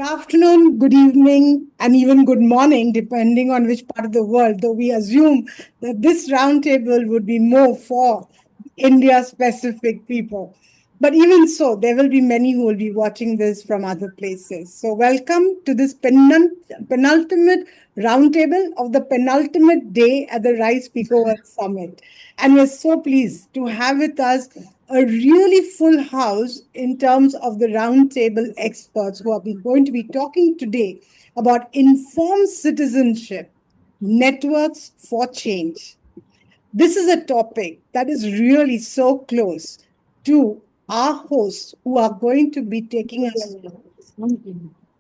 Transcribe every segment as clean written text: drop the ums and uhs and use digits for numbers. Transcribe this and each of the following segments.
afternoon, good evening, and even good morning, depending on which part of the world, though we assume that this roundtable would be more for India specific people. But even so, there will be many who will be watching this from other places. So, welcome to this penultimate roundtable of the penultimate day at the RISE PECOWorld Summit. And we're so pleased to have with us a really full house in terms of the roundtable experts who are going to be talking today about informed citizenship, networks for change. This is a topic that is really so close to our hosts who are going to be taking us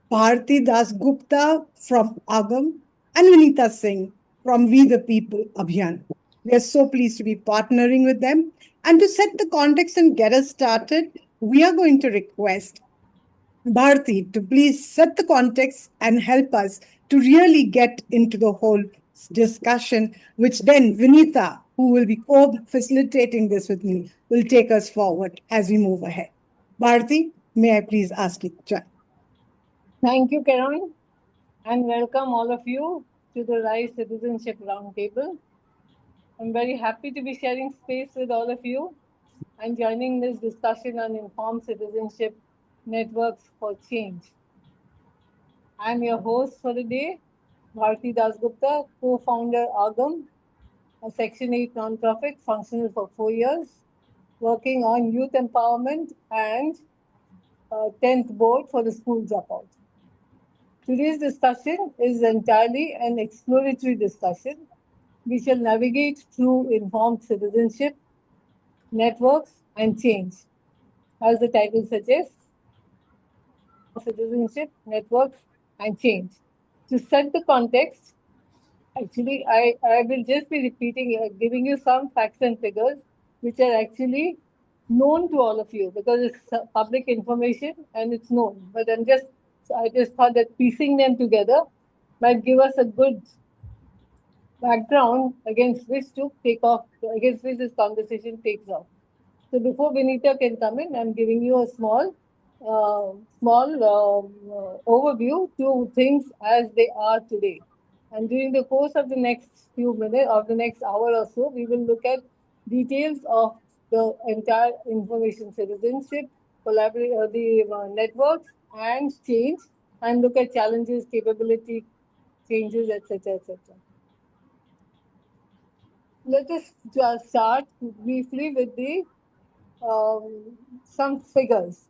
Bharati Dasgupta from Aagam and Vinita Singh from We the People Abhiyan. We are so pleased to be partnering with them. And to set the context and get us started, we are going to request Bharti to please set the context and help us to really get into the whole discussion, which then Vinita, who will be co-facilitating this with me, will take us forward as we move ahead. Bharti, may I please ask you to join? Thank you, Karon, and welcome all of you to the RISE Citizenship Roundtable. I'm very happy to be sharing space with all of you and joining this discussion on informed citizenship networks for change. I'm your host for the day, Bharati Dasgupta, co-founder Aagam, a Section 8 nonprofit functional for 4 years, working on youth empowerment and 10th board for the school dropout. Today's discussion is entirely an exploratory discussion. We shall navigate through informed citizenship, networks, and change. As the title suggests, citizenship, networks, and change. To set the context, actually, I will just be repeating, giving you some facts and figures which are actually known to all of you because it's public information and it's known. But I just thought that piecing them together might give us a good background against which this conversation takes off. So before Vinita can come in, I'm giving you a small overview to things as they are today. And during the course of the next few minutes, of the next hour or so, we will look at details of the entire information citizenship, the networks and change, and look at challenges, capability changes, etc., etc. Let us just start briefly with the some figures.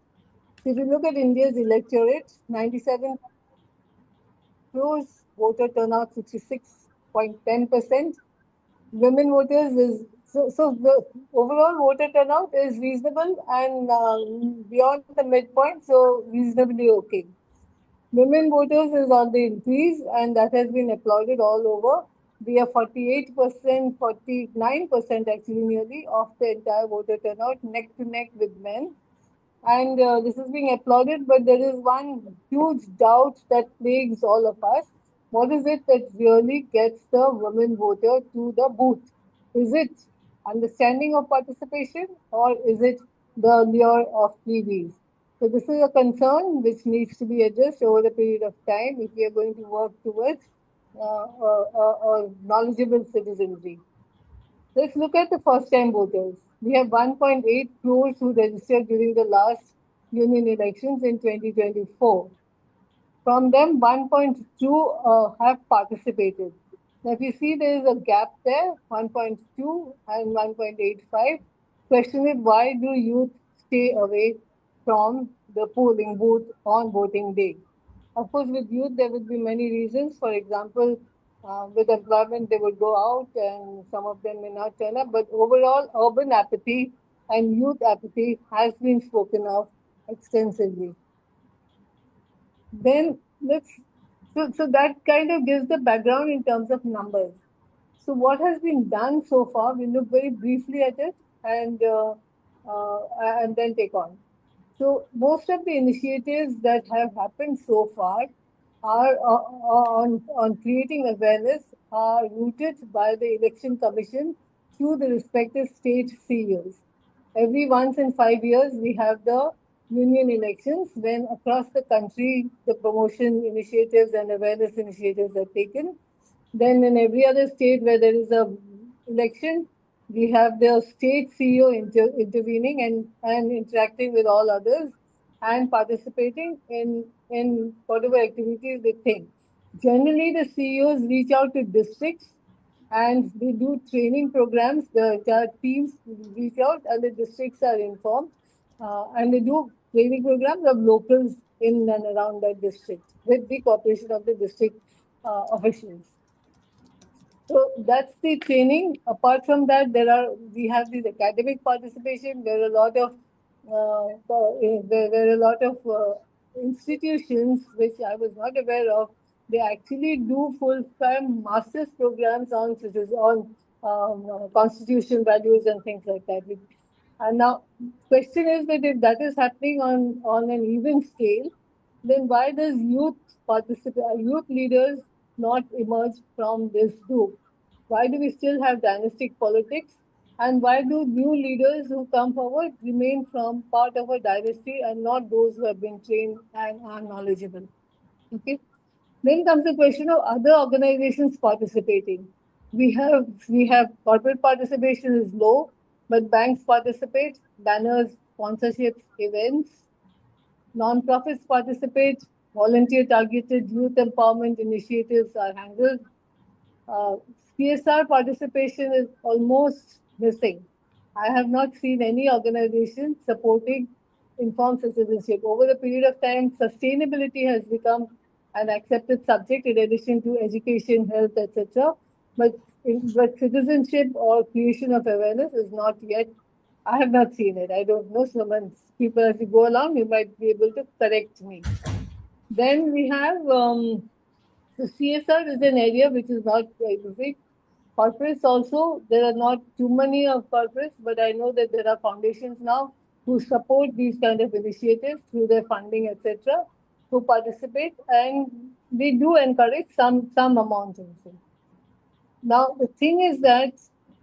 If you look at India's electorate, 97 crores, voter turnout 66.10%. Women voters is so the overall voter turnout is reasonable and beyond the midpoint, so reasonably okay. Women voters is on the increase, and that has been applauded all over. We are 48%, 49% actually nearly of the entire voter turnout, neck to neck with men. And this is being applauded, but there is one huge doubt that plagues all of us. What is it that really gets the women voter to the booth? Is it understanding of participation or is it the lure of freebies? So this is a concern which needs to be addressed over a period of time if we are going to work towards knowledgeable citizenry. Let's look at the first-time voters. We have 1.8 crores who registered during the last union elections in 2024. From them, 1.2 have participated. Now, if you see there is a gap there, 1.2 and 1.85. Question is, why do youth stay away from the polling booth on voting day? Of course, with youth, there would be many reasons. For example, with employment, they would go out and some of them may not turn up. But overall, urban apathy and youth apathy has been spoken of extensively. Then so that kind of gives the background in terms of numbers. So what has been done so far? We look very briefly at it and then take on. So most of the initiatives that have happened so far are on creating awareness are rooted by the Election Commission through the respective state CEOs. Every once in 5 years, we have the union elections, when across the country the promotion initiatives and awareness initiatives are taken. Then in every other state where there is a election, we have the state CEO intervening and interacting with all others and participating in whatever activities they think. Generally, the CEOs reach out to districts and they do training programs. The entire teams reach out and the districts are informed. And they do training programs of locals in and around that district with the cooperation of the district officials. So that's the training. Apart from that, we have this academic participation. There are a lot of there are a lot of institutions which I was not aware of. They actually do full-time master's programs on constitutional values and things like that. And now, question is that if that is happening on an even scale, then why does youth leaders not emerge from this group? Why do we still have dynastic politics? And why do new leaders who come forward remain from part of a dynasty and not those who have been trained and are knowledgeable? Okay. Then comes the question of other organizations participating. We have corporate participation is low, but banks participate, banners, sponsorships, events. Non-profits participate, volunteer targeted youth empowerment initiatives are handled. uh, CSR participation is almost missing. I have not seen any organization supporting informed citizenship. Over the period of time, sustainability has become an accepted subject in addition to education, health, etc. But citizenship or creation of awareness is not yet. I have not seen it. I don't know. Someone, people, as you go along, you might be able to correct me. Then we have so CSR is an area which is not big. Corporates also, there are not too many of corporates, but I know that there are foundations now who support these kind of initiatives through their funding, etc., who participate and they do encourage some amount also. Now the thing is that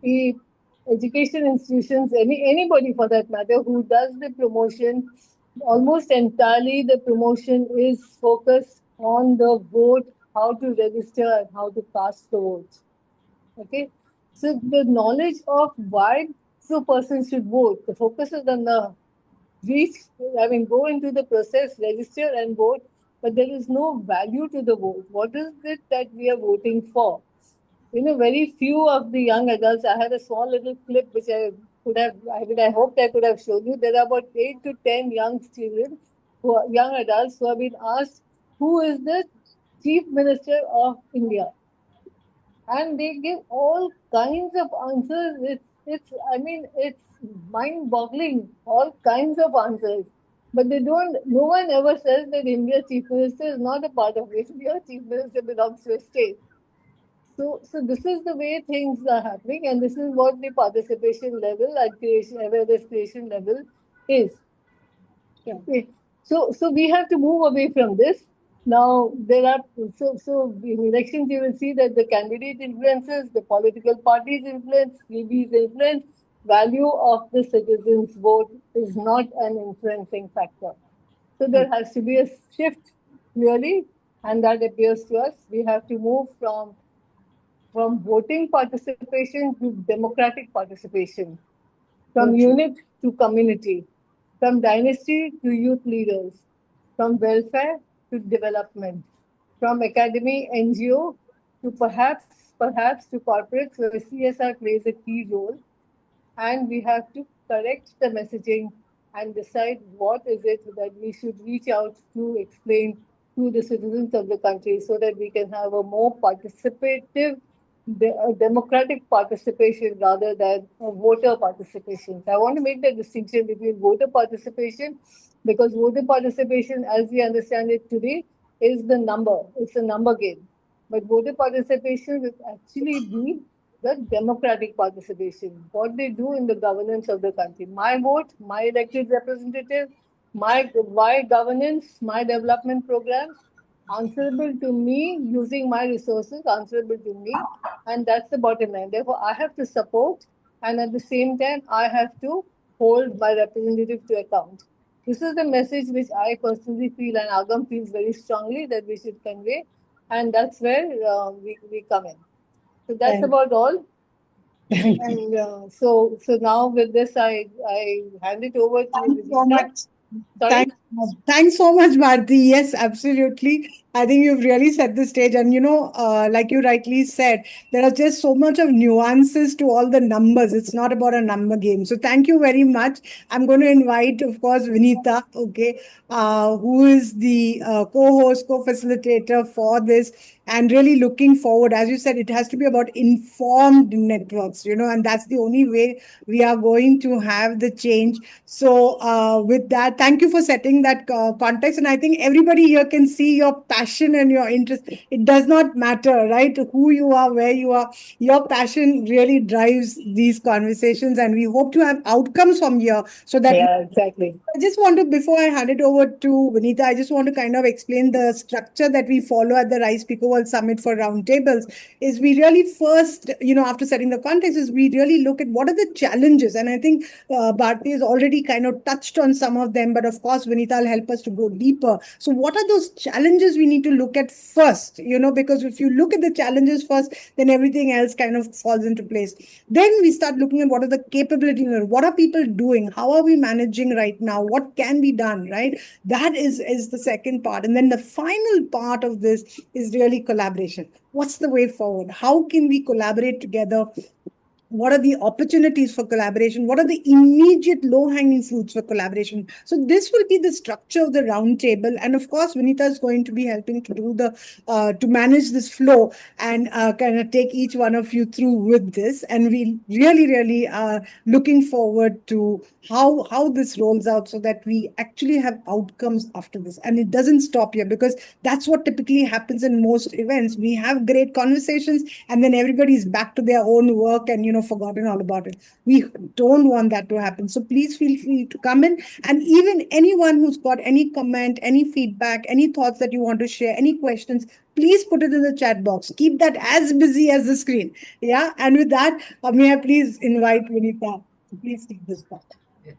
the education institutions, anybody for that matter, who does the promotion, almost entirely the promotion is focused on the vote, how to register and how to cast the vote. Okay, so the knowledge of why the person should vote, the focus is on the reach, I mean, go into the process, register and vote, but there is no value to the vote. What is it that we are voting for? Very few of the young adults. I had a small little clip which I could have. I mean, I hoped I could have shown you. There are about 8 to 10 young children, young adults, who have been asked who is the chief minister of India, and they give all kinds of answers. It's. I mean, it's mind-boggling. All kinds of answers. But they don't. No one ever says that India's chief minister is not a part of it. India chief minister belongs to a state. So this is the way things are happening, and this is what the participation level and creation, awareness creation level is. Yeah. Okay. So we have to move away from this. Now there are so in elections you will see that the candidate influences, the political parties influence, freebies influence, value of the citizens' vote is not an influencing factor. So there has to be a shift clearly, and that appears to us. We have to move from voting participation to democratic participation, So from true. unit to community, from dynasty to youth leaders, from welfare to development, from academy NGO to perhaps to corporates where CSR plays a key role, and we have to correct the messaging and decide what is it that we should reach out to explain to the citizens of the country so that we can have a more participative democratic participation rather than a voter participation. So I want to make the distinction between voter participation, because voter participation as we understand it today is the number, it's a number game. But voter participation will actually be the democratic participation, what they do in the governance of the country. My vote, my elected representative, my governance, my development programs, answerable to me, using my resources, answerable to me, and that's the bottom line. Therefore, I have to support, and at the same time, I have to hold my representative to account. This is the message which I personally feel and Agam feels very strongly that we should convey, and that's where we come in. So that's Thank, about all. thank you. And so now with this, I hand it over to Thanks so Vinita. much. Sorry. Thanks so much, Bharti. Yes, absolutely. I think you've really set the stage. And, like you rightly said, there are just so much of nuances to all the numbers. It's not about a number game. So thank you very much. I'm going to invite, of course, Vinita, okay, who is the co-host, co-facilitator for this. And really looking forward, as you said, it has to be about informed networks, and that's the only way we are going to have the change. So, with that, thank you for setting that context. And I think everybody here can see your passion and your interest. It does not matter, right? Who you are, where you are. Your passion really drives these conversations. And we hope to have outcomes from here so that Yeah, exactly. I just want to, before I hand it over to Vinita, I just want to kind of explain the structure that we follow at the RISE PECOWorld Summit for roundtables. Is we really first, after setting the context, is we really look at what are the challenges. And I think Bharti has already kind of touched on some of them, but of course, Vinita will help us to go deeper. So, what are those challenges we need to look at first? Because if you look at the challenges first, then everything else kind of falls into place. Then we start looking at what are the capabilities, what are people doing, how are we managing right now, what can be done, right? That is the second part. And then the final part of this is really collaboration. What's the way forward? How can we collaborate together? What are the opportunities for collaboration? What are the immediate low hanging fruits for collaboration? So this will be the structure of the roundtable, and of course Vinita is going to be helping to do the to manage this flow and kind of take each one of you through with this. And we really are looking forward to how this rolls out, so that we actually have outcomes after this. And it doesn't stop here, because that's what typically happens in most events. We have great conversations, and then everybody's back to their own work and forgotten all about it. We don't want that to happen. So please feel free to come in, and even anyone who's got any comment, any feedback, any thoughts that you want to share, any questions, please put it in the chat box. Keep that as busy as the screen. Yeah. And with that, may I please invite Vinita to please take this back.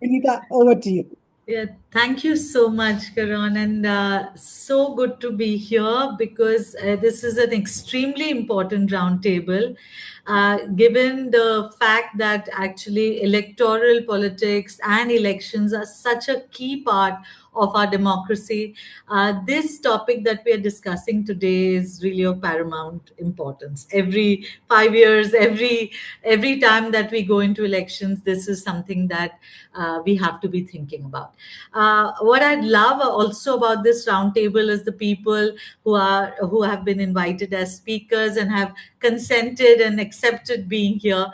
Vinita, over to you. Yeah, thank you so much, Karan, and so good to be here because this is an extremely important roundtable, given the fact that actually electoral politics and elections are such a key part of our democracy. This topic that we are discussing today is really of paramount importance. Every 5 years, every time that we go into elections, this is something that we have to be thinking about. What I love also about this roundtable is the people who have been invited as speakers and have consented and accepted being here.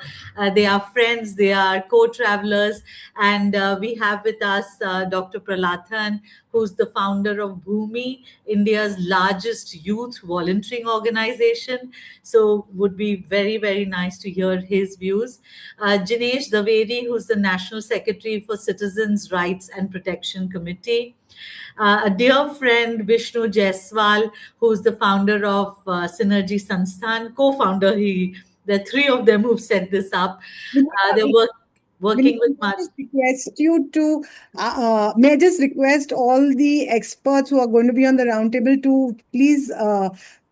They are friends, they are co-travelers, and we have with us Dr. Pralathan, who's the founder of Bhumi, India's largest youth volunteering organization. So would be very nice to hear his views. Jinesh Zaveri, who's the National Secretary for Citizens' Rights and Protection Committee. A dear friend, Vishnu Jaiswal, who's the founder of Synergy Sansthan, co-founder. The three of them who've set this up. They're working Vinita, with may I much. just request you to, may I just request all the experts who are going to be on the roundtable to please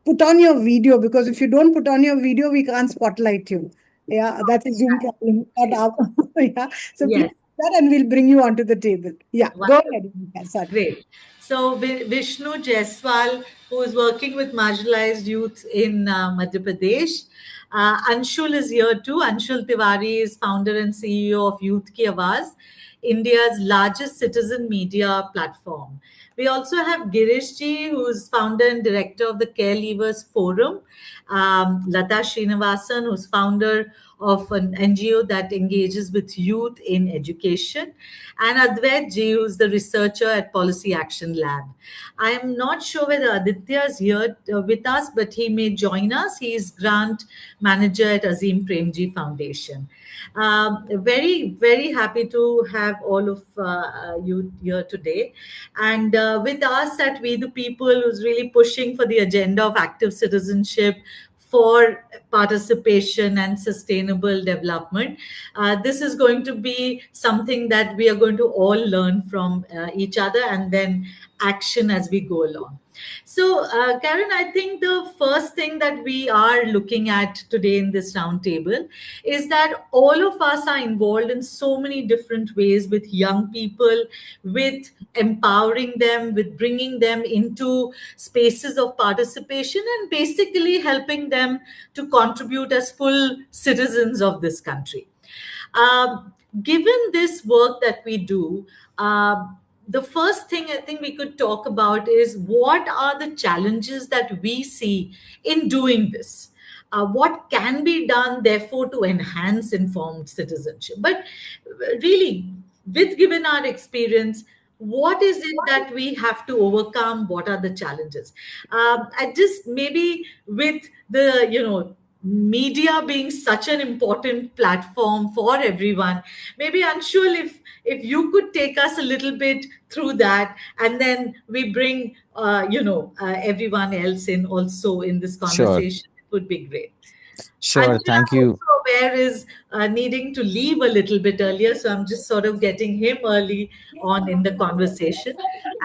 put on your video, because if you don't put on your video, we can't spotlight you. Yeah, that's a Zoom problem. Not our- yeah. So please Yes. do that, and we'll bring you onto the table. Yeah, go Wonderful. ahead. Vinita. Sorry. Great. So Vishnu Jaiswal, who is working with marginalized youth in Madhya Pradesh. Anshul is here too. Anshul Tiwari is founder and CEO of Youth Ki Awaaz, India's largest citizen media platform. We also have Girish ji, who is founder and director of the Care Leavers Forum. Lata Srinivasan, who's founder of an NGO that engages with youth in education, and Advait Ji, who's the researcher at Policy Action Lab. I am not sure whether Aditya is here with us, but he may join us. He is grant manager at Azim Premji Foundation. Very happy to have all of you here today. And with us at We the People, who's really pushing for the agenda of active citizenship, for participation and sustainable development. This is going to be something that we are going to all learn from each other and then action as we go along. So, Karen, I think the first thing that we are looking at today in this roundtable is that all of us are involved in so many different ways with young people, with empowering them, with bringing them into spaces of participation, and basically helping them to contribute as full citizens of this country. Given this work that we do, the first thing I think we could talk about is what are the challenges that we see in doing this? What can be done, therefore, to enhance informed citizenship? But really, with given our experience, what is it that we have to overcome? What are the challenges? I just maybe with the media being such an important platform for everyone, maybe Anshul, if you could take us a little bit through that, and then we bring everyone else in also in this Sure. conversation, it would be great. Sure. Anshul, Thank I'm you. also aware is needing to leave a little bit earlier, so I'm just sort of getting him early on in the conversation,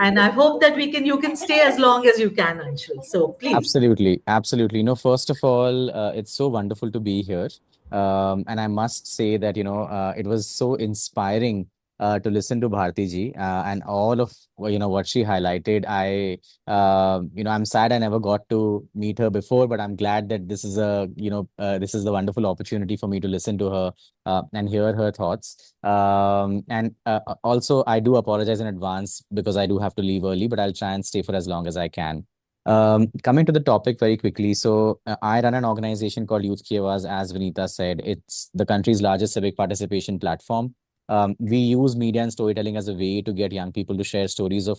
and I hope that you can stay as long as you can, Anshul. So please. Absolutely, absolutely. First of all, it's so wonderful to be here. And I must say that, it was so inspiring to listen to Bharti ji and all of, what she highlighted. I'm sad I never got to meet her before, but I'm glad that this is the wonderful opportunity for me to listen to her and hear her thoughts. And also, I do apologize in advance because I do have to leave early, but I'll try and stay for as long as I can. Coming to the topic very quickly. So, I run an organization called Youth Ki Awaaz, as Vinita said. It's the country's largest civic participation platform. We use media and storytelling as a way to get young people to share stories of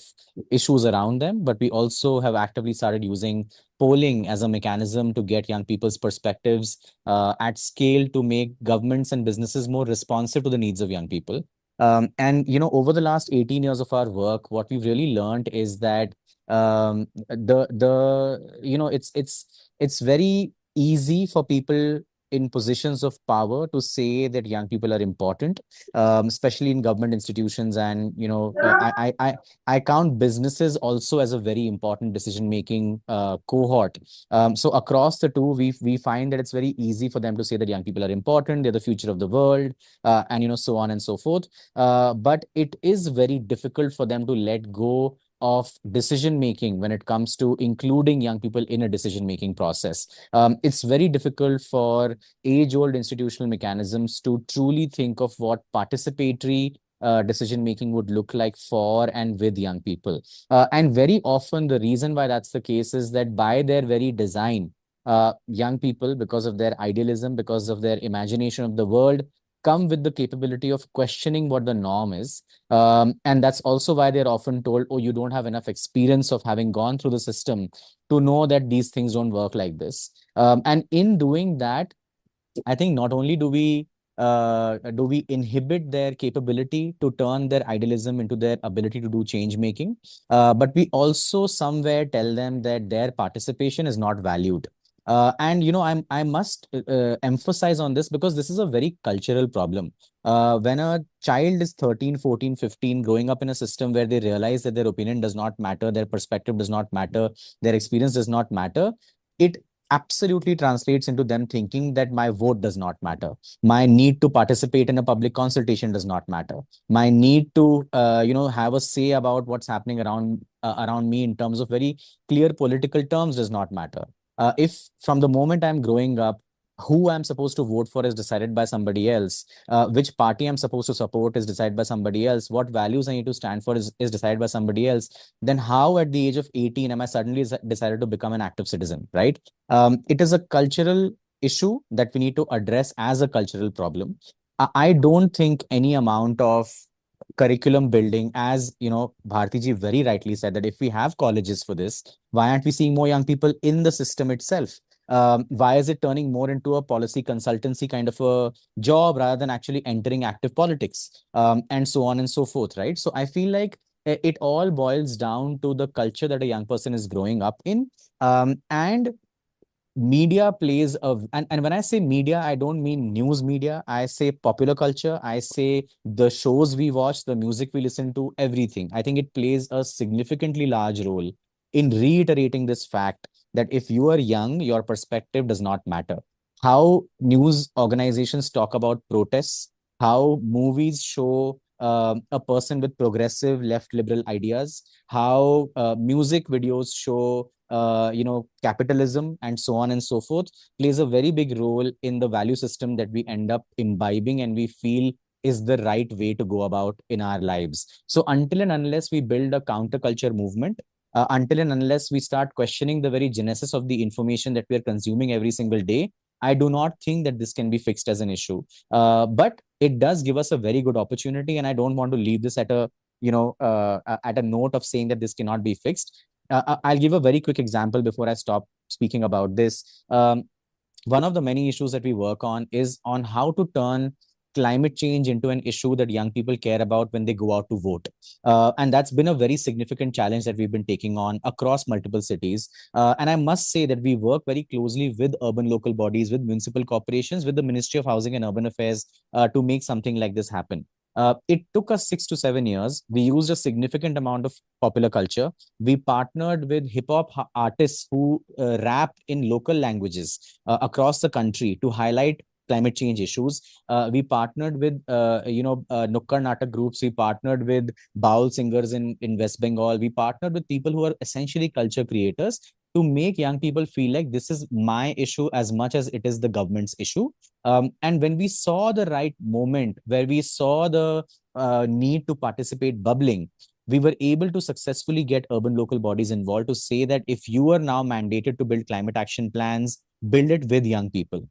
issues around them, but we also have actively started using polling as a mechanism to get young people's perspectives at scale to make governments and businesses more responsive to the needs of young people. And over the last 18 years of our work, what we've really learned is that it's very easy for people in positions of power to say that young people are important, especially in government institutions. And I count businesses also as a very important decision making cohort. So across the two, we find that it's very easy for them to say that young people are important, they're the future of the world, and so on and so forth. But it is very difficult for them to let go of decision making when it comes to including young people in a decision making process. It's very difficult for age old institutional mechanisms to truly think of what participatory decision making would look like for and with young people. And very often, the reason why that's the case is that by their very design, young people, because of their idealism, because of their imagination of the world, come with the capability of questioning what the norm is. And that's also why they're often told, oh, you don't have enough experience of having gone through the system to know that these things don't work like this. And in doing that, I think not only do we inhibit their capability to turn their idealism into their ability to do change making, but we also somewhere tell them that their participation is not valued. And I must emphasize on this because this is a very cultural problem. When a child is 13, 14, 15, growing up in a system where they realize that their opinion does not matter, their perspective does not matter, their experience does not matter, it absolutely translates into them thinking that my vote does not matter. My need to participate in a public consultation does not matter. My need to, have a say about what's happening around me in terms of very clear political terms does not matter. If from the moment I'm growing up, who I'm supposed to vote for is decided by somebody else, which party I'm supposed to support is decided by somebody else, what values I need to stand for is decided by somebody else, then how at the age of 18 am I suddenly decided to become an active citizen, right? It is a cultural issue that we need to address as a cultural problem. I don't think any amount of curriculum building, as Bharti ji very rightly said, that if we have colleges for this, why aren't we seeing more young people in the system itself? Why is it turning more into a policy consultancy kind of a job rather than actually entering active politics, and so on and so forth, right? So I feel like it all boils down to the culture that a young person is growing up in. And media plays and when I say media, I don't mean news media. I say popular culture. I say the shows we watch, the music we listen to, everything. I think it plays a significantly large role in reiterating this fact that if you are young, your perspective does not matter. How news organizations talk about protests, how movies show a person with progressive left liberal ideas, how music videos show capitalism and so on and so forth, plays a very big role in the value system that we end up imbibing and we feel is the right way to go about in our lives. So until and unless we build a counterculture movement, until and unless we start questioning the very genesis of the information that we are consuming every single day, I do not think that this can be fixed as an issue. But it does give us a very good opportunity, and I don't want to leave this at a at a note of saying that this cannot be fixed. I'll give a very quick example before I stop speaking about this. One of the many issues that we work on is on how to turn climate change into an issue that young people care about when they go out to vote. And that's been a very significant challenge that we've been taking on across multiple cities. And I must say that we work very closely with urban local bodies, with municipal corporations, with the Ministry of Housing and Urban Affairs to make something like this happen. It took us 6 to 7 years. We used a significant amount of popular culture. We partnered with hip hop artists who rap in local languages across the country to highlight climate change issues. We partnered with, Nukkar Natak groups. We partnered with Baul singers in West Bengal. We partnered with people who are essentially culture creators to make young people feel like this is my issue as much as it is the government's issue. And when we saw the right moment, where we saw the need to participate bubbling, we were able to successfully get urban local bodies involved to say that if you are now mandated to build climate action plans, build it with young people.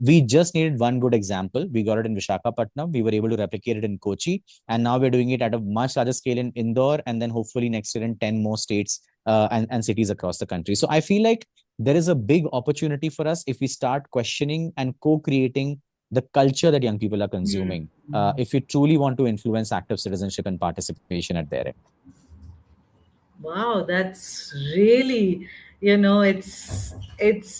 We just needed one good example. We got it in Vishakhapatnam. We were able to replicate it in Kochi. And now we're doing it at a much larger scale in Indore, and then hopefully next year in 10 more states and cities across the country. So I feel like there is a big opportunity for us if we start questioning and co-creating the culture that young people are consuming, if we truly want to influence active citizenship and participation at their end. Wow, that's really, it's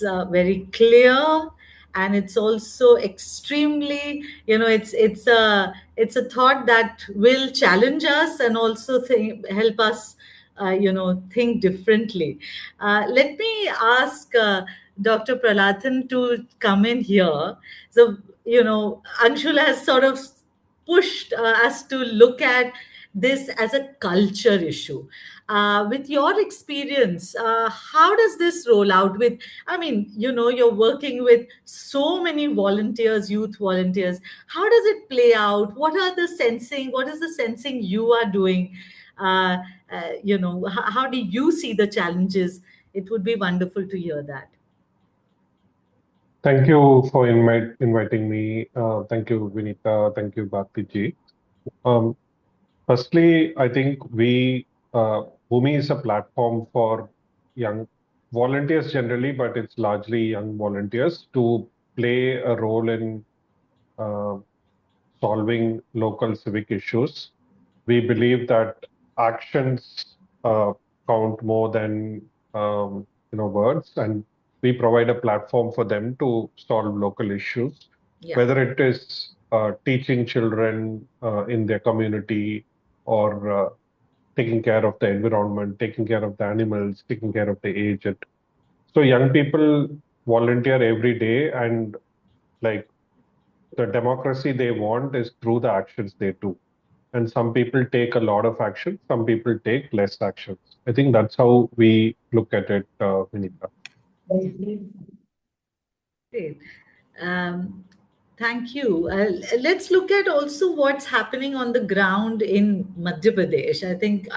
very clear, and it's also extremely, it's a thought that will challenge us and also help us, think differently. Let me ask Dr. Pralathan to come in here. So, Anshul has sort of pushed us to look at this as a culture issue. With your experience, how does this roll out with, I mean, you're working with so many volunteers, youth volunteers. How does it play out? What is the sensing you are doing? How do you see the challenges? It would be wonderful to hear that. Thank you for inviting me. Thank you, Vinita. Thank you, Bharti ji. Um, Firstly, I think Bhumi is a platform for young volunteers generally, but it's largely young volunteers to play a role in uh, solving local civic issues. We believe that actions count more than words, and we provide a platform for them to solve local issues, Yeah. whether it is teaching children in their community or taking care of the environment, taking care of the animals, taking care of the aged. So young people volunteer every day, and like the democracy they want is through the actions they do. And some people take a lot of action, some people take less actions. I think that's how we look at it, Vinita. Great. Um, Thank you. Let's look at also what's happening on the ground in Madhya Pradesh. I think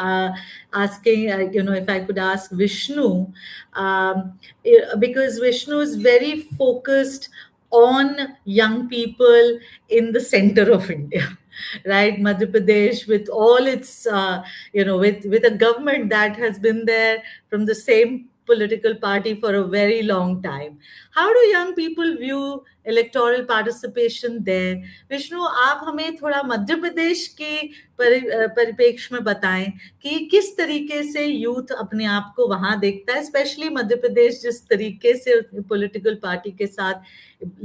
asking, if I could ask Vishnu, because Vishnu is very focused on young people in the center of India, right? Madhya Pradesh, with all its, with a government that has been there from the same political party for a very long time. How do young people view electoral participation there? Vishnu, आप हमें थोड़ा मध्य प्रदेश के परिप्रेक्ष्य में बताएं कि किस तरीके से यूथ अपने आप को वहां देखता है, स्पेशली मध्य प्रदेश जिस तरीके से पॉलिटिकल पार्टी के साथ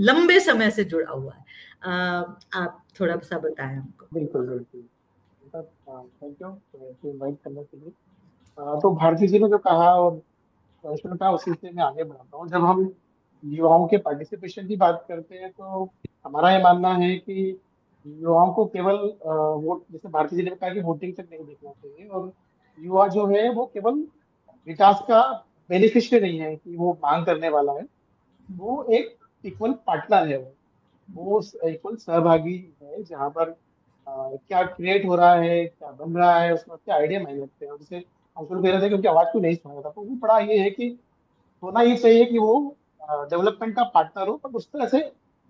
लंबे समय से जुड़ा हुआ है। आप थोड़ा सा बताएं हमको। बिल्कुल बिल्कुल, थैंक यू इनवाइट करने के लिए। तो भारती जी ने जो कहा और वैष्णव का, उसी से मैं आगे बढ़ाता हूँ। जब हम युवाओं के पार्टिसिपेशन की बात करते हैं तो हमारा ये मानना है कि युवाओं को केवल वोट, जैसे भारती जी ने कहा कि वोटिंग तक नहीं देखना चाहिए, और युवा जो है वो केवल विकास का बेनिफिशियरी नहीं है कि वो मांग करने वाला है, वो एक इक्वल पार्टनर है, वो इक्वल सहभागी है, जहाँ पर क्या क्रिएट हो रहा है, क्या बन रहा है, उसमें क्या आइडिया मायने रखते हैं। जैसे अंशुल कह रहे थे कि उनकी आवाज को नहीं सुना था, तो वो बड़ा ये है कि होना ही चाहिए कि वो डेवलपमेंट का पार्टनर हो, पर उस तरह से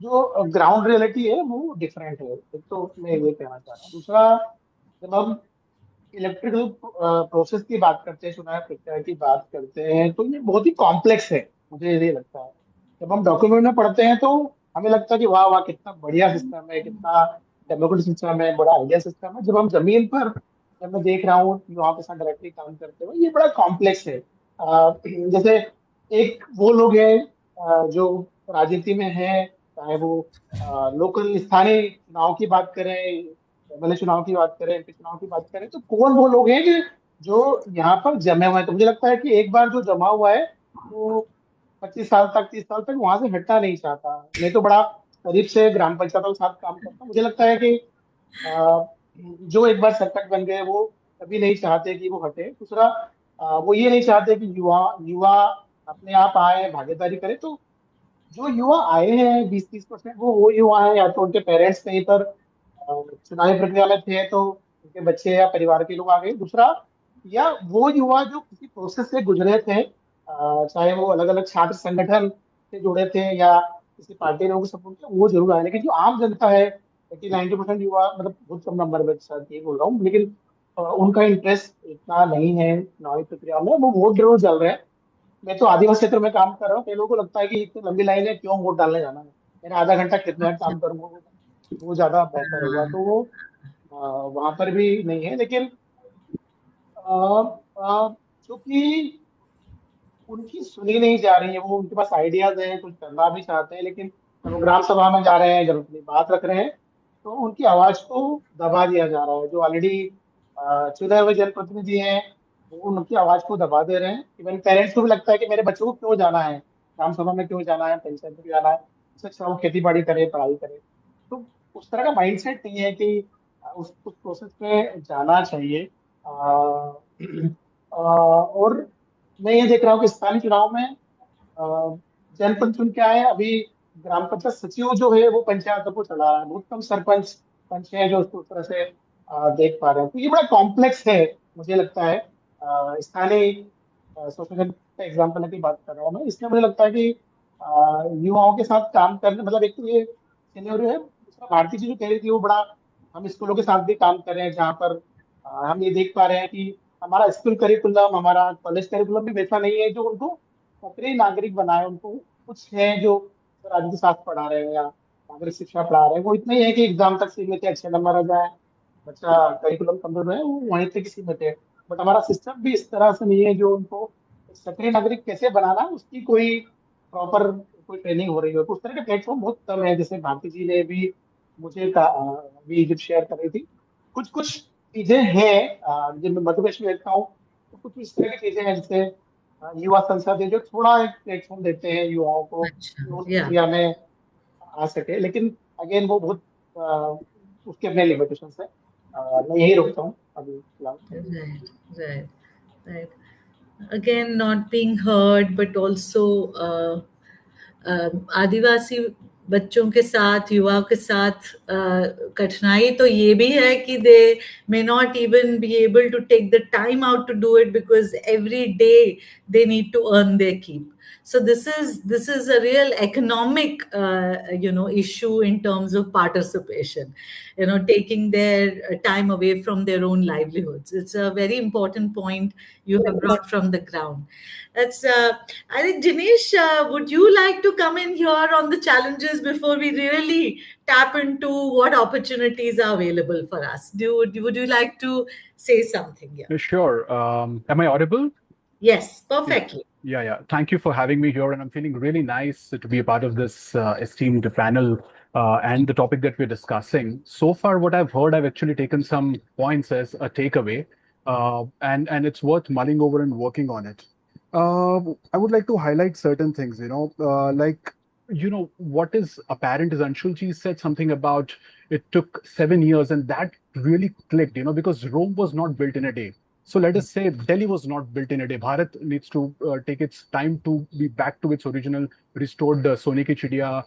जो ग्राउंड रियलिटी है वो डिफरेंट है। एक तो मैं ये कहना चाह रहा हूँ। दूसरा, जब हम इलेक्ट्रिकल प्रोसेस की बात करते हैं, चुनाव प्रक्रिया की बात करते हैं, तो ये बहुत ही कॉम्प्लेक्स है, मुझे ये लगता है। जब हम डॉक्यूमेंट में पढ़ते हैं तो हमें लगता है कि वाह वाह कितना बढ़िया सिस्टम है, कितना डेमोक्रेटिक सिस्टम है, बड़ा आइडिया सिस्टम है। जब हम जमीन पर, जब मैं देख रहा हूँ युवाओं के साथ डायरेक्टली काम करते हुए, ये बड़ा कॉम्प्लेक्स है। जैसे एक वो लोग हैं जो राजनीति में है, चाहे वो लोकल स्थानीय चुनाव की बात करें, एमएलए चुनाव की बात करें, एमपी चुनाव की बात करें, तो कौन वो लोग हैं कि जो यहाँ पर जमे हुए हैं। तो मुझे लगता है कि एक बार जो जमा हुआ है वो 25 साल तक, 30 साल तक वहां से हटना नहीं चाहता। मैं तो बड़ा करीब से ग्राम पंचायतों के साथ काम करता हूँ। मुझे लगता है कि अ, जो एक बार सरपंच बन गए वो कभी नहीं चाहते कि वो हटे। दूसरा, वो ये नहीं चाहते कि युवा युवा अपने आप आए, भागीदारी करे। तो जो युवा आए हैं 20-30%, वो युवा हैं, या तो उनके पेरेंट्स कहीं पर चुनावी प्रक्रिया में थे तो उनके बच्चे या परिवार के लोग आ गए। दूसरा, या वो युवा जो किसी प्रोसेस से गुजरे थे, चाहे वो अलग अलग छात्र संगठन से जुड़े थे या किसी पार्टी ने उनको सपोर्ट किया, वो जरूर आए। लेकिन जो आम जनता है, 80-90% युवा, मतलब बहुत कम नंबर में शायद ये बोल रहा हूँ, लेकिन उनका इंटरेस्ट इतना नहीं है चुनावी प्रक्रिया में, वो वोट जरूर चल रहे हैं। मैं तो आदिवासी क्षेत्र में काम कर रहा हूँ, कई लोगों को लगता है कि इतनी लंबी लाइन है, क्यों वोट डालने जाना है, मेरा आधा घंटा खेत में अच्छा। काम करूंगा, वो ज्यादा बेहतर होगा। तो वो वहां पर भी नहीं है। लेकिन चूंकि उनकी सुनी नहीं जा रही है, वो उनके पास आइडियाज हैं, कुछ करना भी चाहते हैं, लेकिन जब वो ग्राम सभा में जा रहे हैं, जब अपनी बात रख रहे हैं, तो उनकी आवाज को दबा दिया जा रहा है। जो ऑलरेडी चुने हुए जनप्रतिनिधि हैं, वो उनकी आवाज को दबा दे रहे हैं। इवन पेरेंट्स को भी लगता है कि मेरे बच्चों को क्यों जाना है, ग्राम सभा में क्यों जाना है, पंचायत में क्यों जाना है, इससे अच्छा वो खेती बाड़ी करे, पढ़ाई करे। तो उस तरह का माइंडसेट नहीं है कि उस प्रोसेस में जाना चाहिए। और मैं ये देख रहा हूँ कि स्थानीय चुनाव में जनपद चुन के आए, अभी ग्राम पंचायत सचिव जो है वो पंचायतों को चला रहा है, बहुत कम सरपंच पंच है जो उसको उस तरह से देख पा रहे हैं। तो ये बड़ा कॉम्प्लेक्स है, मुझे लगता है। स्थानीय एसोसिएशन का एग्जाम्पल की बात कर रहा हूँ मैं, इसमें मुझे लगता है कि युवाओं के साथ काम करने, मतलब एक तो ये सिनेरियो है। दूसरा, भारती जी जो कह रही थी वो बड़ा, हम स्कूलों के साथ भी काम कर रहे हैं, जहाँ पर हम ये देख पा रहे हैं कि हमारा स्कूल करिकुलम, हमारा कॉलेज करिकुलम भी वैसा नहीं है जो उनको सक्रिय नागरिक बनाए। उनको कुछ है जो राजनीति शास्त्र पढ़ा रहे हैं या नागरिक शिक्षा पढ़ा रहे हैं, वो इतना ही है कि एग्जाम तक सीमित है, अच्छे नंबर आ जाए, बच्चा करिकुलम कम्प्लीट है, वो वहीं तक ही सीमित है। बट हमारा सिस्टम भी इस तरह से नहीं है जो उनको एक सक्रिय नागरिक कैसे बनाना है उसकी कोई प्रॉपर कोई ट्रेनिंग हो रही हो। तो उस तरह के प्लेटफॉर्म बहुत कम है। जैसे भारती जी ने भी मुझे अभी जब शेयर कर रही थी, कुछ कुछ चीजें हैं जिन मैं मध्य प्रदेश में रहता हूँ, तो कुछ इस तरह की चीजें हैं। जैसे युवा संसद है जो थोड़ा एक प्लेटफॉर्म देते हैं युवाओं को अच्छा, कि उस या प्रक्रिया में आ सके। लेकिन अगेन वो बहुत उसके अपने लिमिटेशन है। मैं यही रोकता हूँ अभी फिलहाल। right, right, right. Again, not being heard, but also आदिवासी बच्चों के साथ, युवाओं के साथ कठिनाई तो ये भी है कि दे may not even be able to take the time out to do it because every day they need to earn their keep. So this is a real economic issue in terms of participation, taking their time away from their own livelihoods. It's a very important point you have brought from the ground. That's I think, Jinesh, would you like to come in here on the challenges before we really tap into what opportunities are available for us? Would you like to say something here? Sure. Am I audible? Yes, Yeah. perfectly. Yeah. Thank you for having me here, and I'm feeling really nice to be a part of this esteemed panel and the topic that we're discussing. So far, what I've heard, I've actually taken some points as a takeaway, and it's worth mulling over and working on it. I would like to highlight certain things, like what is apparent is Anshulji said something about it took 7 years, and that really clicked, because Rome was not built in a day. So let us say Delhi was not built in a day. Bharat needs to take its time to be back to its original restored Sone ki Chidiya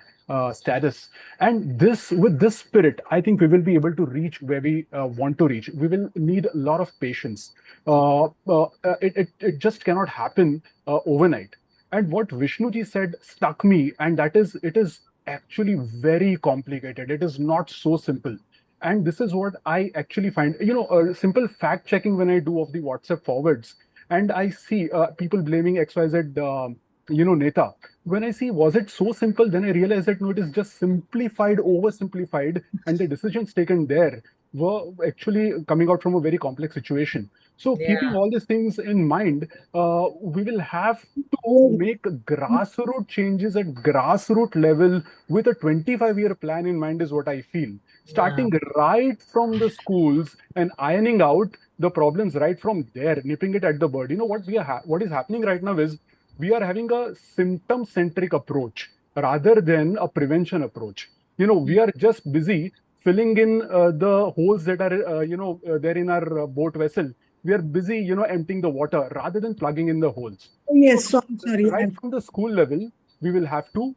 status. And with this spirit, I think we will be able to reach where we want to reach. We will need a lot of patience. It just cannot happen overnight. And what Vishnuji said stuck me, and that is, it is actually very complicated. It is not so simple. And this is what I actually find, a simple fact checking when I do of the WhatsApp forwards, and I see people blaming XYZ, Neta. When I see, was it so simple? Then I realize that no, it is just simplified, oversimplified, and the decisions taken there were actually coming out from a very complex situation. So, keeping Yeah. all these things in mind, we will have to make grassroots changes at grassroots level with a 25-year plan in mind, is what I feel. Starting right from the schools and ironing out the problems right from there, nipping it at the bud. What is happening right now is we are having a symptom centric approach rather than a prevention approach. We are just busy filling in the holes that are there in our boat vessel. We are busy emptying the water rather than plugging in the holes. Yes, so I'm sorry. Right from the school level, we will have to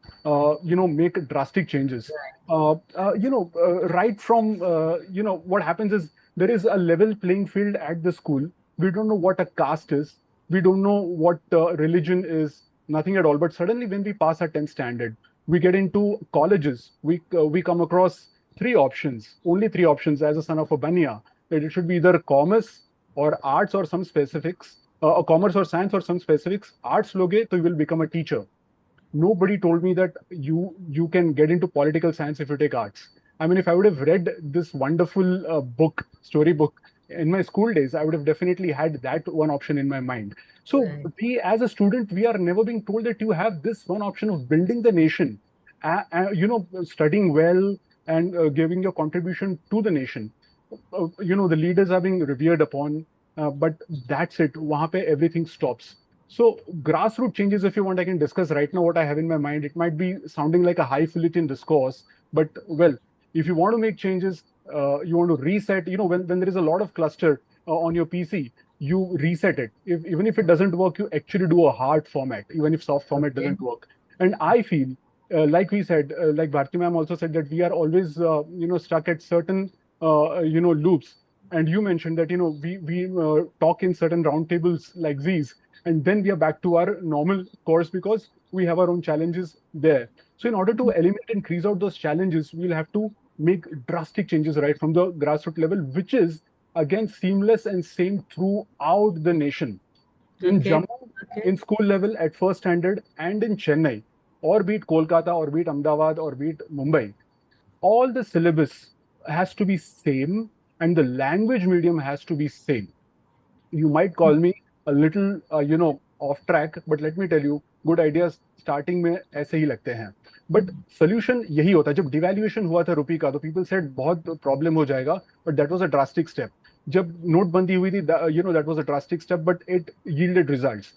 make drastic changes. Right from what happens is there is a level playing field at the school. We don't know what a caste is. We don't know what religion is. Nothing at all. But suddenly, when we pass our 10th standard, we get into colleges. We come across three options, only three options. As a son of a bania, that it should be either commerce or arts or some specifics, commerce or science or some specifics. Arts loge to you will become a teacher. Nobody told me that you can get into political science if you take arts. I mean, if I would have read this wonderful storybook in my school days, I would have definitely had that one option in my mind. So Right. we, as a student, we are never being told that you have this one option of building the nation, studying well and giving your contribution to the nation. The leaders are being revered upon, but that's it. Wahan pe everything stops. So grassroots changes, if you want, I can discuss right now what I have in my mind. It might be sounding like a highfalutin discourse, but well, if you want to make changes, you want to reset. When there is a lot of cluster on your PC, you reset it. Even if it doesn't work, you actually do a hard format, even if soft format Okay. doesn't work. And I feel, like we said, like Bharti ma'am also said, that we are always, stuck at certain, loops. And you mentioned that, we talk in certain roundtables like these, and then we are back to our normal course because we have our own challenges there. So in order to eliminate and increase out those challenges, we'll have to make drastic changes right from the grassroots level, which is again seamless and same throughout the nation. In Okay. Jammu, in school level at first standard, and in Chennai, or be it Kolkata, or be it Ahmedabad, or be it Mumbai, all the syllabus has to be same and the language medium has to be same. You might call me a little off track, but let me tell you, good ideas starting में ऐसे ही लगते हैं. But solution यही होता है. जब devaluation हुआ था रुपये का, तो people said बहुत problem हो जाएगा, but that was a drastic step. जब नोटबंदी हुई थी, that was a drastic step, but it yielded results.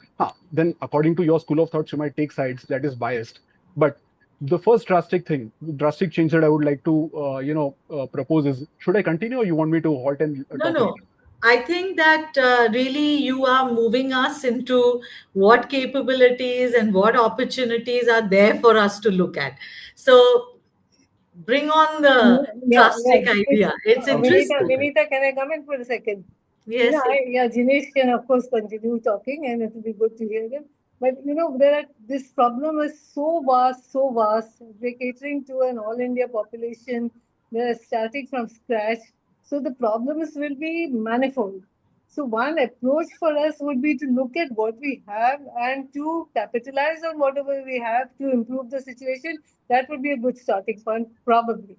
Then according to your school of thoughts, you might take sides that is biased, but the first drastic change that I would like to propose is, should I continue or you want me to halt and No, talk no. later? I think that really you are moving us into what capabilities and what opportunities are there for us to look at. So bring on the Yeah. drastic idea. It's Vinita, interesting. Vinita, can I come in for a second? Yes. Jinesh can of course continue talking, and it will be good to hear him. But this problem is so vast. We're catering to an all India population. They're starting from scratch. So the problems will be manifold. So one approach for us would be to look at what we have and to capitalize on whatever we have to improve the situation. That would be a good starting point, probably.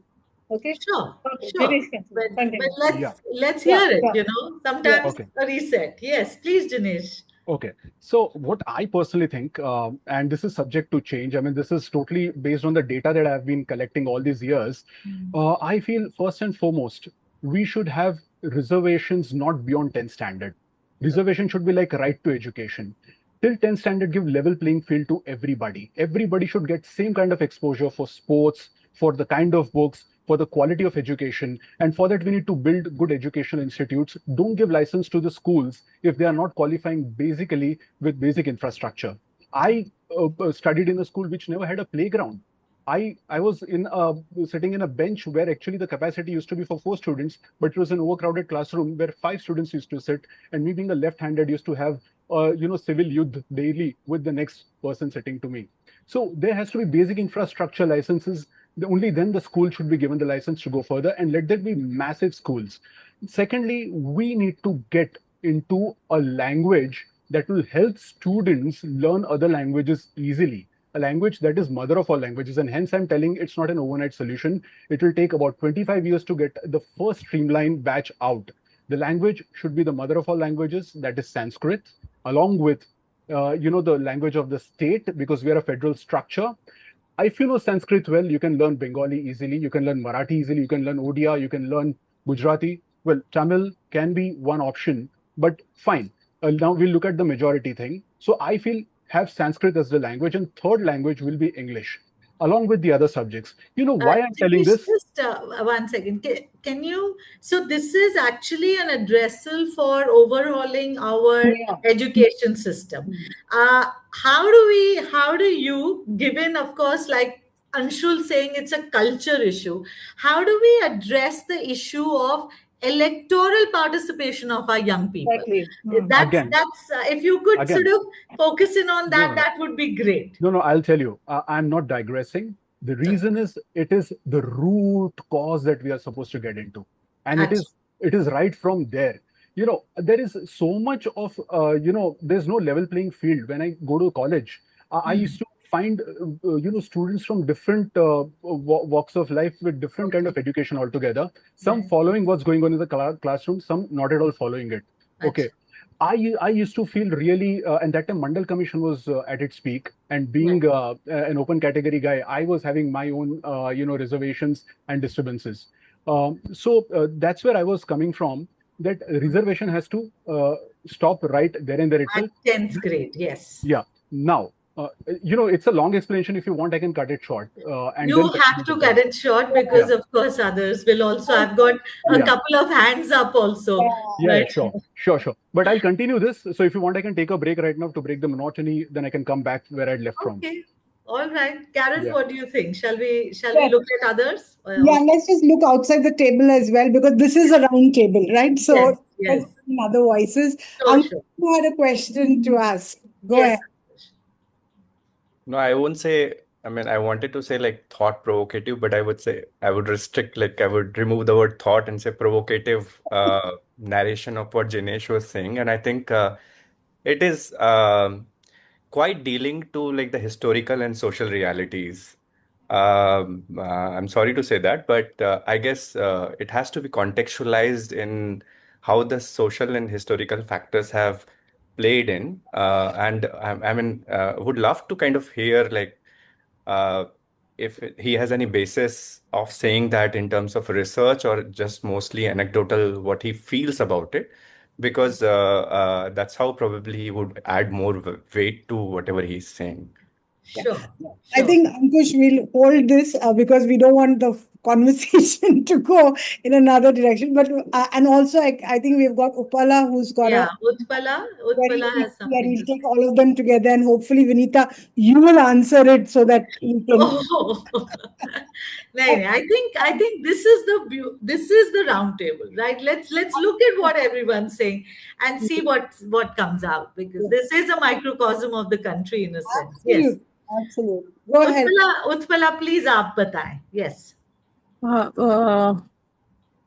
Okay? Sure, Okay, sure. Dinesh, But continue. Yeah. let's Yeah, hear it, yeah, yeah. Sometimes Okay. a reset. Yes, please, Dinesh. Okay. So what I personally think, and this is subject to change. I mean, this is totally based on the data that I've been collecting all these years. I feel first and foremost, we should have reservations not beyond 10 standard. Reservation should be like right to education. Till 10 standard, give level playing field to everybody. Everybody should get same kind of exposure for sports, for the kind of books, for the quality of education. And for that, we need to build good educational institutes. Don't give license to the schools if they are not qualifying basically with basic infrastructure. I studied in a school which never had a playground. I was sitting in a bench where actually the capacity used to be for 4 students, but it was an overcrowded classroom where 5 students used to sit, and me being a left-handed used to have civil youth daily with the next person sitting to me. So there has to be basic infrastructure licenses. Only then the school should be given the license to go further, and let there be massive schools. Secondly, we need to get into a language that will help students learn other languages easily, a language that is mother of all languages. And hence I'm telling it's not an overnight solution. It will take about 25 years to get the first streamlined batch out. The language should be the mother of all languages, that is Sanskrit, along with the language of the state, because we are a federal structure. If you know Sanskrit well, you can learn Bengali easily, you can learn Marathi easily, you can learn Odia, you can learn Gujarati. Well, Tamil can be one option, but fine. Now we'll look at the majority thing. So I feel have Sanskrit as the language, and third language will be English, along with the other subjects. You know why I'm telling Dinesh, this? just 1 second. Can you? So this is actually an addressal for overhauling our Yeah. education system. Uh, how do you, given of course, like Anshul saying it's a culture issue, how do we address the issue of electoral participation of our young people? Exactly. Again, That's if you could sort again, of focus in on no, that, no, no. that would be great. No, no, I'll tell you. I'm not digressing. The reason is it is the root cause that we are supposed to get into, and it Achha. is right from there. There is so much of there's no level playing field. When I go to college, I used to find students from different walks of life with different kind Okay. of education altogether. Some Right. following what's going on in the classroom, some not at all following it. Achha. Okay. I used to feel really, and that time Mandal Commission was at its peak, and Right. being an open category guy, I was having my own, reservations and disturbances. So that's where I was coming from. That reservation has to stop right there and there At itself. 10th grade, yes. Yeah. Now, it's a long explanation. If you want, I can cut it short and then You continue have the to cut point. it short Yeah. because, of course, others will also. I've got a Yeah. couple of hands up also, Yeah, yeah, right? sure. But I'll continue this. So if you want, I can take a break right now to break the monotony. Then I can come back where I'd left from. Okay. All right. Karen, Yeah. what do you think? Shall we Yes. look at others Yeah, also? let's just look outside the table as well, because this is a round table, right? Yes, So let's yes. bring other voices. Sure, sure. You had a question to ask. Go Yes. ahead. No, I won't say, I mean, I wanted to say like thought provocative, but I would say I would restrict, like I would remove the word thought and say provocative narration of what Jinesh was saying. And I think it is quite dealing to like the historical and social realities. I'm sorry to say that, but I guess it has to be contextualized in how the social and historical factors have played in. And I mean, would love to kind of hear like uh, if he has any basis of saying that in terms of research or just mostly anecdotal, what he feels about it, because that's how probably he would add more weight to whatever he's saying. Yeah. Sure, I sure. think Ankush will hold this because we don't want the conversation to go in another direction. But and also I think we've got Upala who's got Yeah, a very Utpala has quickly, and something we'll to say. take all of them together, and hopefully Vinita, you will answer it so that you can. Oh, no, I think this is the round table, right? Let's look at what everyone's saying and see what comes out, because this is a microcosm of the country in a sense. Yes. Absolutely, absolutely. Go ahead. Utpala, please आप बताएं. Yes.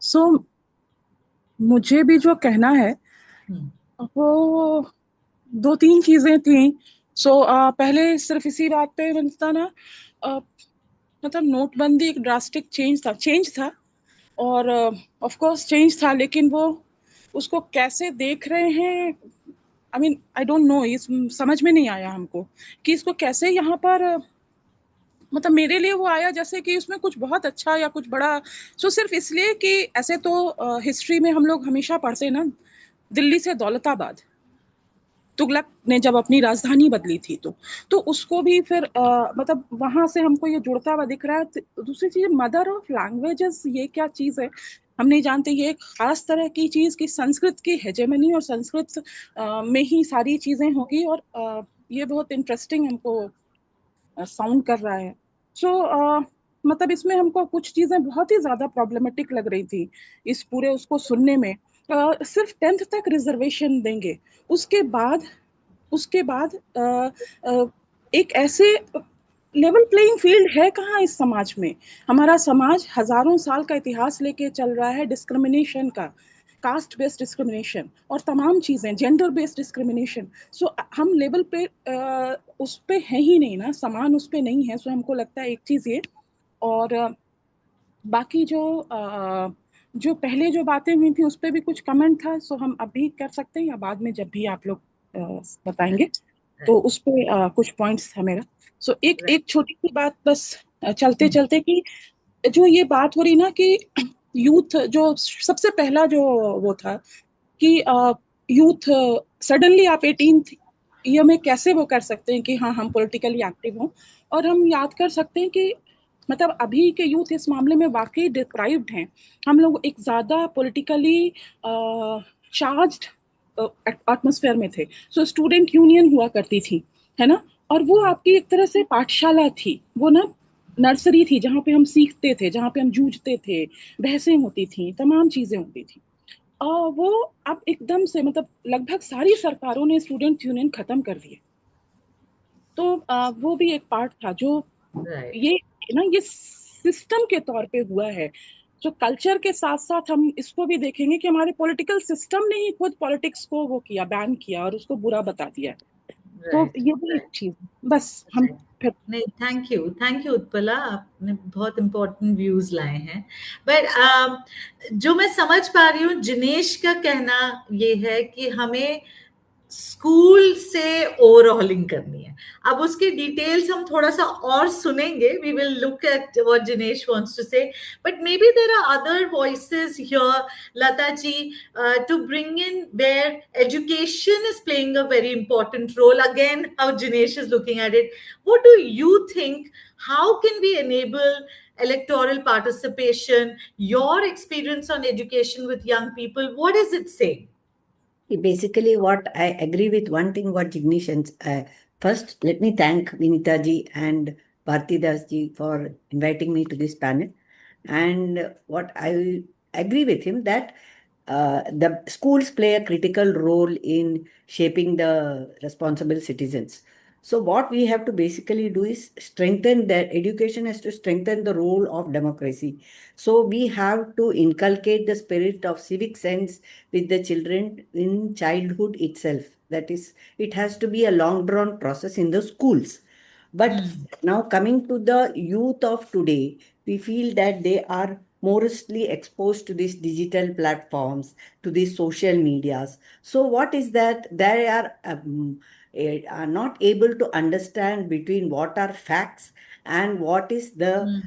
सो मुझे भी जो कहना है Hmm. वो दो तीन चीजें थी. पहले सिर्फ इसी बात पे बनता ना, मतलब नोटबंदी एक ड्रास्टिक चेंज था और ऑफ कोर्स चेंज था, लेकिन वो उसको कैसे देख रहे हैं, आई डोंट नो, इस समझ में नहीं आया हमको कि इसको कैसे यहाँ पर, मतलब मेरे लिए वो आया जैसे कि उसमें कुछ बहुत अच्छा या कुछ बड़ा. सिर्फ इसलिए कि ऐसे तो हिस्ट्री में हम लोग हमेशा पढ़ते ना, दिल्ली से दौलताबाद, तुगलक ने जब अपनी राजधानी बदली थी तो उसको भी फिर मतलब वहां से हमको ये जुड़ता हुआ दिख रहा है. दूसरी चीज, मदर ऑफ लैंग्वेजेस, ये क्या चीज है हम नहीं जानते. ये एक खास तरह की चीज की संस्कृत की हेजेमनी और संस्कृत में ही सारी चीजें होगी, और ये बहुत इंटरेस्टिंग हमको साउंड कर रहा है. मतलब इसमें हमको कुछ चीजें बहुत ही ज्यादा प्रॉब्लमेटिक लग रही थी इस पूरे उसको सुनने में. सिर्फ 10th तक रिजर्वेशन देंगे, उसके बाद एक ऐसे लेवल प्लेइंग फील्ड है कहाँ इस समाज में. हमारा समाज हजारों साल का इतिहास लेके चल रहा है डिस्क्रिमिनेशन का, कास्ट बेस्ड डिस्क्रिमिनेशन और तमाम चीजें, जेंडर बेस्ड डिस्क्रिमिनेशन. हम लेवल पे उस पे है ही नहीं ना, समान उस पे नहीं है. हमको लगता है एक चीज ये, और बाकी जो पहले जो बातें हुई थी उस पर भी कुछ कमेंट था. हम अभी कर सकते हैं या बाद में जब भी आप लोग बताएंगे, तो उस पर कुछ पॉइंट्स था मेरा. एक छोटी सी बात बस चलते चलते, कि जो ये बात हो रही ना कि यूथ, जो सबसे पहला जो वो था कि यूथ सडनली आप 18th ईयर में कैसे वो कर सकते हैं कि हाँ हम पॉलिटिकली एक्टिव हों. और हम याद कर सकते हैं कि मतलब अभी के यूथ इस मामले में वाकई डिप्राइव्ड हैं. हम लोग एक ज़्यादा पॉलिटिकली चार्ज्ड एटमॉस्फेयर में थे. स्टूडेंट यूनियन हुआ करती थी, है ना, और वो आपकी एक तरह से पाठशाला थी, वो ना नर्सरी थी जहाँ पे हम सीखते थे, जहाँ पे हम जूझते थे, बहसें होती थी, तमाम चीज़ें होती थी. वो अब एकदम से, मतलब लगभग सारी सरकारों ने स्टूडेंट यूनियन खत्म कर दिए. वो भी एक पार्ट था जो ये ना, ये सिस्टम के तौर पे हुआ है. जो कल्चर के साथ साथ हम इसको भी देखेंगे कि हमारे पॉलिटिकल सिस्टम ने ही खुद पॉलिटिक्स को वो किया, बैन किया और उसको बुरा बता दिया. ये भी एक चीज, बस हम फिर नहीं, थैंक यू उत्पला, आपने बहुत इंपॉर्टेंट व्यूज लाए हैं. बट जो मैं समझ पा रही हूँ, जिनेश का कहना ये है कि हमें स्कूल से ओवरऑलिंग करनी है. अब उसके डिटेल्स हम थोड़ा सा और सुनेंगे. We will look at what Jinesh wants to say, but maybe there are other voices here, Lata ji, to bring in where education is playing a very important role. Again, how Jinesh is looking at it, what do you think? How can we enable electoral participation? Your experience on education with young people, what is it saying? Basically, what I agree with one thing, what Jignesh and first, let me thank Vinita ji and Bharati Dasji for inviting me to this panel. And what I agree with him that the schools play a critical role in shaping the responsible citizens. So what we have to basically do is strengthen that education has to strengthen the role of democracy. So we have to inculcate the spirit of civic sense with the children in childhood itself. That is, it has to be a long drawn process in the schools. But now coming to the youth of today, we feel that they are mostly exposed to these digital platforms, to these social medias. So what is that? They are not able to understand between what are facts and what is the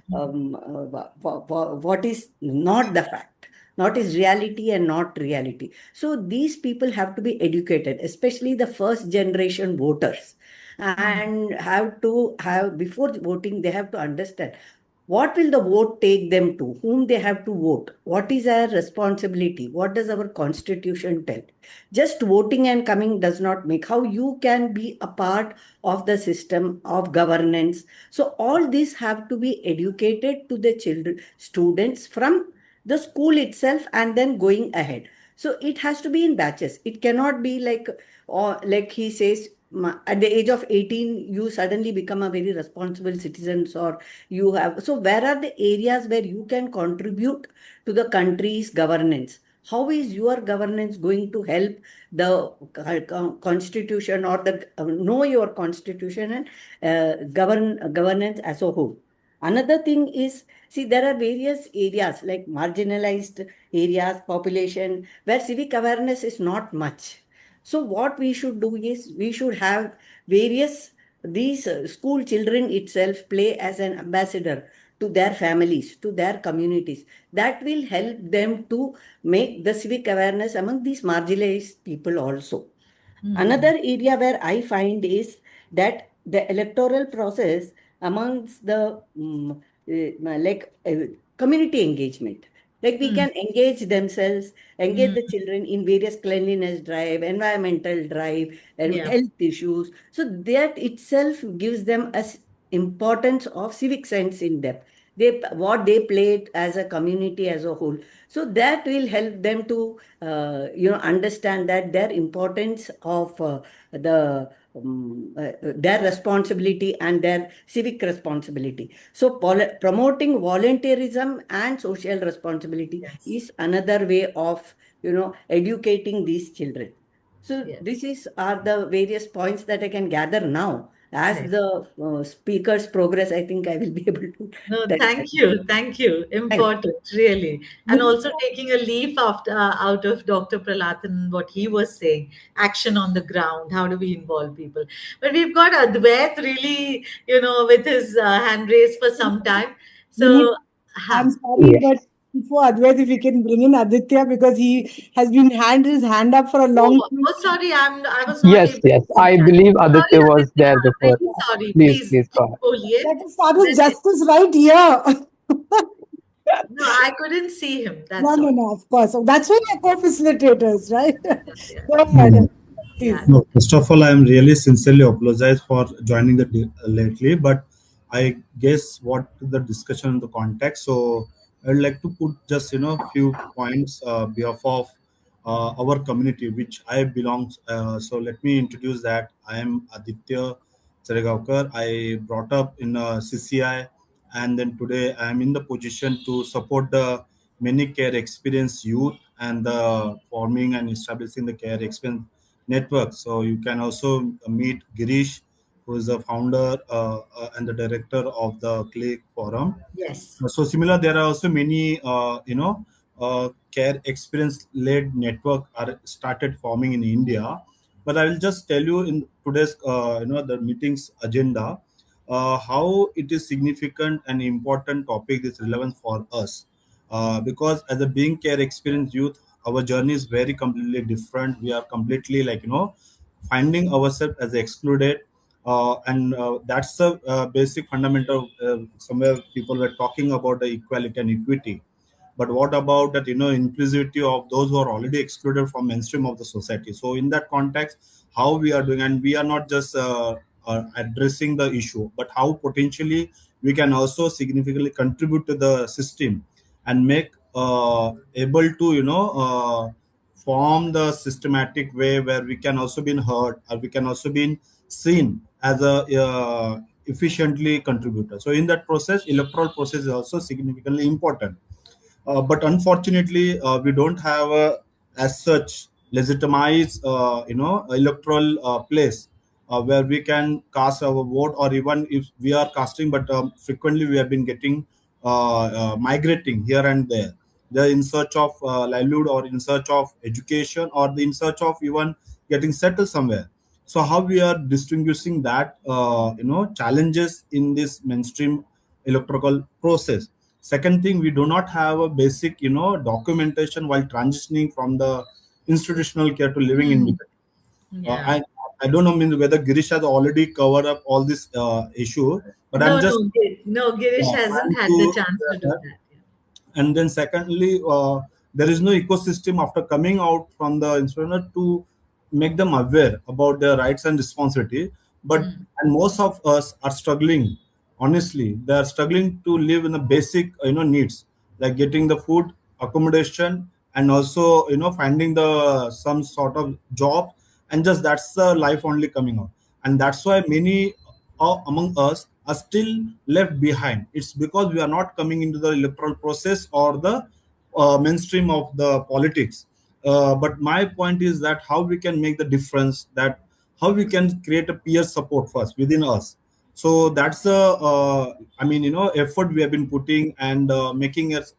what is not the fact, not is reality and not reality. So these people have to be educated, especially the first generation voters, and have to have, before voting they have to understand What will the vote take them to? Whom they have to vote? What is our responsibility? What does our constitution tell? Just voting and coming does not make. How you can be a part of the system of governance. So all these have to be educated to the children, students from the school itself and then going ahead. So it has to be in batches. It cannot be like, or like he says, at the age of 18, you suddenly become a very responsible citizen, or you have. So where are the areas where you can contribute to the country's governance? How is your governance going to help the constitution, or the know your constitution and governance as a whole? Another thing is, see, there are various areas like marginalized areas, population, where civic awareness is not much. So what we should do is we should have various these school children itself play as an ambassador to their families, to their communities. That will help them to make the civic awareness among these marginalized people also. Another area where I find is that the electoral process amongst the community engagement. Like we can engage themselves, engage the children in various cleanliness drive, environmental drive, and Yeah. health issues. So that itself gives them a importance of civic sense in them. They what they played as a community as a whole. So that will help them to understand that their importance of their responsibility and their civic responsibility. So promoting volunteerism and social responsibility Yes. is another way of educating these children. So Yes. this is are the various points that I can gather now. As Right. the speakers progress, I think I will be able to No, tell thank them. you. Thank you. Thank Important, really. And Vinita, also taking a leaf out of Dr. Pralathan, what he was saying, action on the ground. How do we involve people? But we've got Advait really, with his hand raised for some time. Vinita, So, I'm huh. sorry, but before Advait, if we can bring in Aditya, because he has been his hand up for a long Oh, time. oh, sorry, I was not Yes, able to yes. see I that. believe Sorry, Aditya was Aditya. there I'm before. very sorry. Please, Please, please go ahead. बोलिए. Let us start with Then- justice right here. No, I couldn't see him. No, That's no, all. no, of course. So that's why we're co-facilitators, right? Yeah, Go Hmm. ahead, yeah. please. No, first of all, I am really sincerely apologize for joining lately, but I guess what the discussion in the context. So I'd like to put just few points behalf of our community which I belong. So let me introduce that I am Aditya Charegaonkar. I brought up in CCI, and then today I am in the position to support the many care experience youth and the forming and establishing the care experience network. So you can also meet Girish, who is the founder and the director of the Click Forum. Yes. So similar, there are also many care experience led network are started forming in India. But I will just tell you in today's the meeting's agenda how it is significant and important topic is relevant for us because as a being care experience youth, our journey is very completely different. We are completely finding ourselves as excluded, and that's the basic fundamental. Somewhere people were talking about the equality and equity, but what about that inclusivity of those who are already excluded from mainstream of the society? So in that context, how we are doing, and we are not just addressing the issue, but how potentially we can also significantly contribute to the system and make able to form the systematic way where we can also be heard, or we can also be seen as a efficiently contributor. So in that process, electoral process is also significantly important. But unfortunately, we don't have as such legitimized, electoral place where we can cast our vote, or even if we are casting, but frequently we have been getting migrating here and there. They're in search of livelihood, or in search of education, or in search of even getting settled somewhere. So how we are distinguishing that challenges in this mainstream electoral process. Second thing, we do not have a basic documentation while transitioning from the institutional care to living Hmm. independent. Yeah. And I don't know whether Girish has already covered up all this issue, but I'm just no, Girish hasn't had the chance to do that. and then secondly, there is no ecosystem after coming out from the institution to make them aware about their rights and responsibility. But and most of us are struggling. Honestly, they are struggling to live in the basic needs like getting the food, accommodation, and also finding the some sort of job, and just that's the life only coming out. And that's why many among us are still left behind. It's because we are not coming into the electoral process or the mainstream of the politics. But my point is that how we can make the difference, that how we can create a peer support first within us. So that's the effort we have been putting, and making us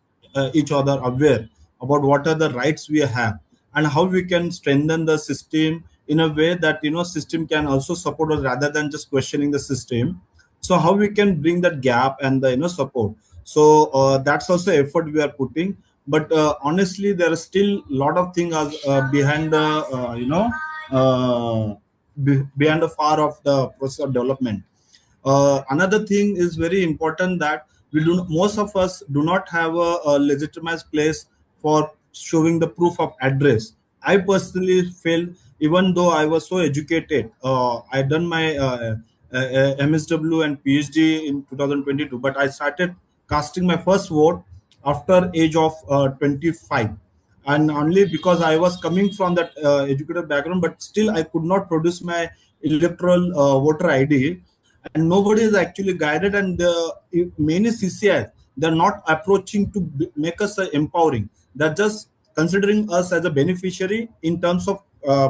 each other aware about what are the rights we have and how we can strengthen the system in a way that system can also support us rather than just questioning the system. So how we can bring that gap and the support. So that's also effort we are putting. But honestly, there are still a lot of things behind the behind the far of the process of development. Another thing is very important, that most of us do not have a legitimized place for showing the proof of address. I personally feel, even though I was so educated, I done my MSW and PhD in 2022, but I started casting my first vote after age of 25, and only because I was coming from that educated background, but still I could not produce my electoral voter ID, and nobody is actually guided. And many CCIs, they're not approaching to make us empowering. They're just considering us as a beneficiary in terms of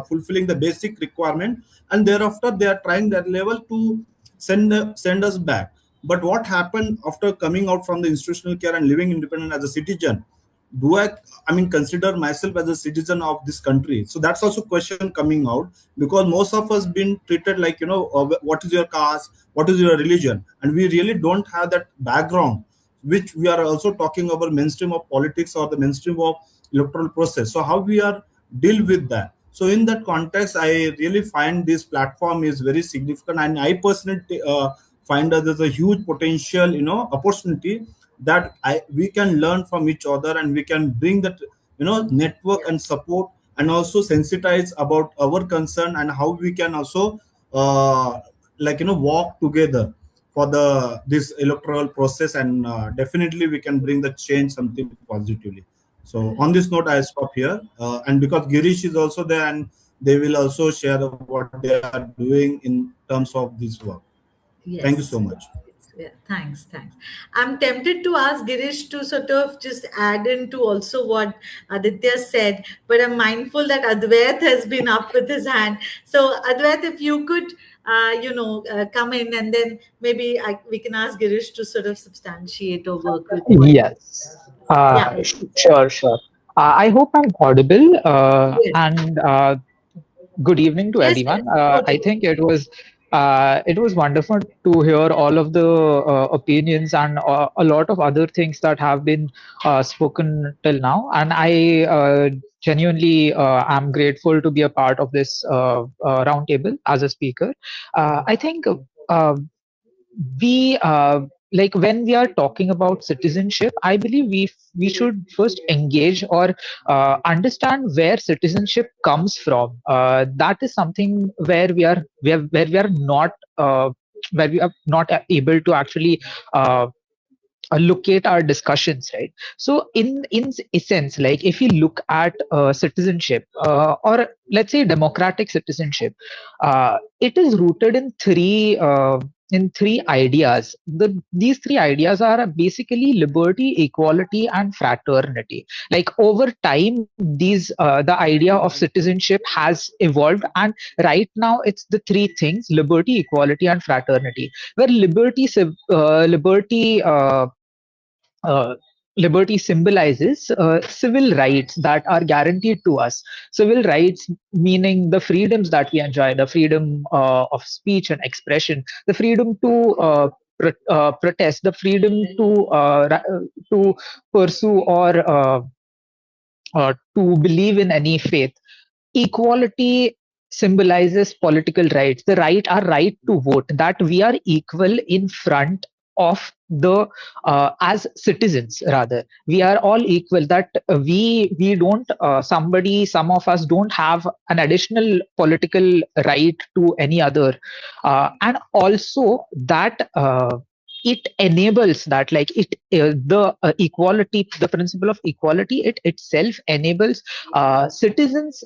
fulfilling the basic requirement, and thereafter they are trying that level to send us back. But what happened after coming out from the institutional care and living independent as a citizen? Do I consider myself as a citizen of this country? So that's also question coming out, because most of us been treated like, what is your caste, what is your religion, and we really don't have that background, which we are also talking about mainstream of politics or the mainstream of electoral process. So how we are deal with that? So in that context, I really find this platform is very significant, and I personally find that there's a huge potential opportunity that we can learn from each other, and we can bring that network and support, and also sensitize about our concern, and how we can also walk together for this electoral process, and definitely we can bring the change something positively. So on this note, I stop here, and because Girish is also there, and they will also share what they are doing in terms of this work. Thank you so much. Yeah, thanks. I'm tempted to ask Girish to sort of just add into also what Aditya said, but I'm mindful that Advait has been up with his hand. So Advait, if you could, come in, and then maybe we can ask Girish to sort of substantiate or work with what. Yes. Yeah. Sure, sure. I hope I'm audible. Yes. And good evening to Yes. everyone. I think it was wonderful to hear all of the opinions and a lot of other things that have been spoken till now. And I genuinely am grateful to be a part of this roundtable as a speaker. I think we like when we are talking about citizenship, I believe we should first engage or understand where citizenship comes from. That is something where we are not where we are not able to actually locate our discussions, right? So in essence, like if you look at citizenship, or let's say democratic citizenship, it is rooted in three ideas. These three ideas are basically liberty, equality, and fraternity. Like over time, these the idea of citizenship has evolved, and right now it's the three things: liberty, equality, and fraternity. Where uh, liberty symbolizes civil rights that are guaranteed to us. Civil rights meaning the freedoms that we enjoy, the freedom of speech and expression, the freedom to protest, the freedom to pursue or to believe in any faith. Equality symbolizes political rights, the right, our right to vote, that we are equal in front of the as citizens. Rather, we are all equal, that we don't some of us don't have an additional political right to any other, and also that it enables that, like it the equality, the principle of equality, it itself enables citizens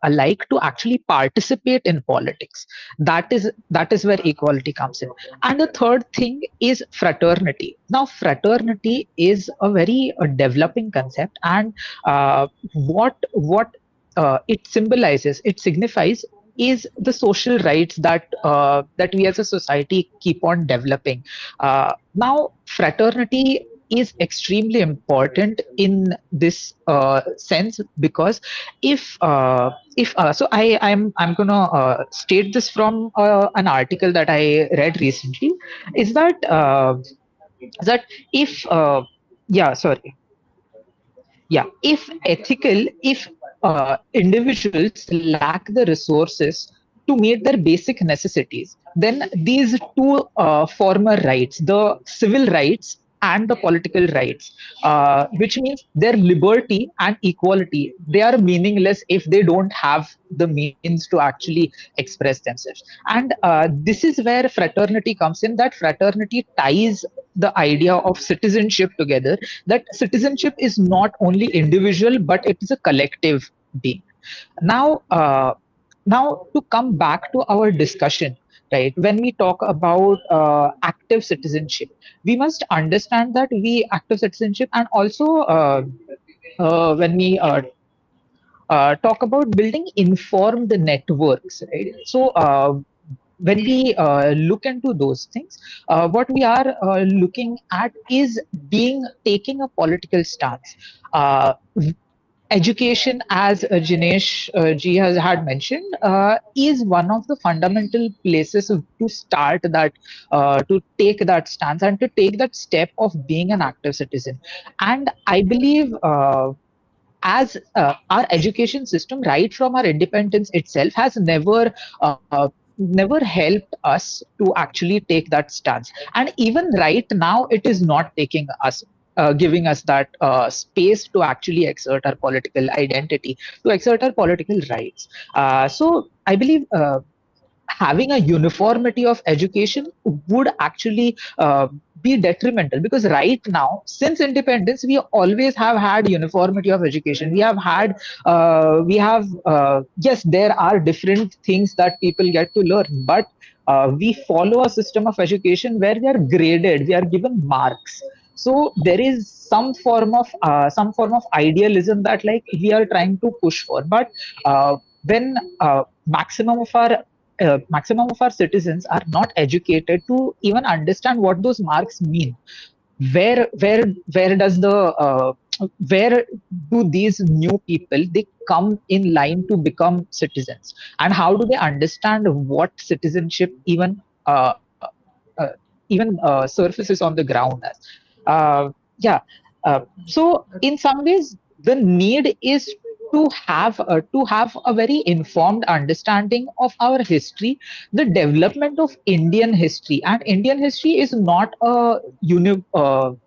alike to actually participate in politics. That is where equality comes in. And the third thing is fraternity. Now fraternity is a very developing concept, and what it symbolizes, it signifies, is the social rights that we as a society keep on developing. Now fraternity is extremely important in this sense, because if I'm gonna state this from an article that I read recently, is that if yeah sorry yeah if ethical if individuals lack the resources to meet their basic necessities, then these two former rights, the civil rights and the political rights, which means their liberty and equality, they are meaningless if they don't have the means to actually express themselves. And this is where fraternity comes in, that fraternity ties the idea of citizenship together, that citizenship is not only individual but it is a collective being. Now now to come back to our discussion, right, when we talk about active citizenship, we must understand that we active citizenship, and also when we talk about building informed networks, right? So when we look into those things, what we are looking at is being taking a political stance. Education, as Jinesh ji has had mentioned, is one of the fundamental places to start that, to take that stance and to take that step of being an active citizen. And I believe as our education system, right from our independence itself, has never helped us to actually take that stance. And even right now, it is not taking us. Giving us that space to actually exert our political identity, to exert our political rights. So I believe having a uniformity of education would actually be detrimental, because right now, since independence, we always have had uniformity of education. We have yes, there are different things that people get to learn, but we follow a system of education where we are graded, we are given marks. So there is some form of idealism that, like, we are trying to push for. But when maximum of our citizens are not educated to even understand what those marks mean, where does the where do these new people, they come in line to become citizens, and how do they understand what citizenship uh, uh, surfaces on the ground as? Yeah. So in some ways, the need is to have a very informed understanding of our history, the development of Indian history. And Indian history is not a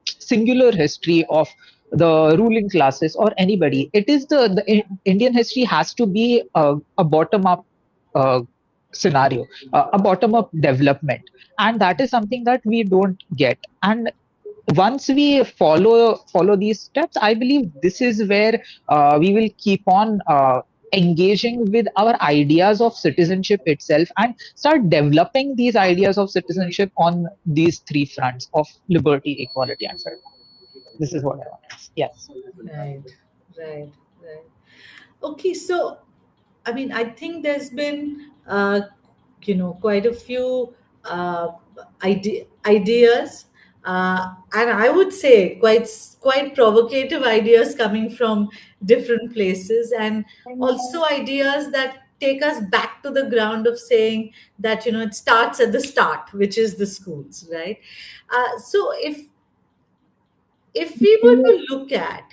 singular history of the ruling classes or anybody. It is Indian history has to be a bottom up uh, scenario, a bottom up development, and that is something that we don't get. And once we follow these steps, I believe this is where we will keep on engaging with our ideas of citizenship itself, and start developing these ideas of citizenship on these three fronts of liberty, equality, and fairness. This is what I want. Yes. Right, right, right. Okay, so I mean, I think there's been, quite a few ideas, and I would say quite provocative ideas coming from different places, and also ideas that take us back to the ground of saying that it starts at the start, which is the schools, right? So if we were to look at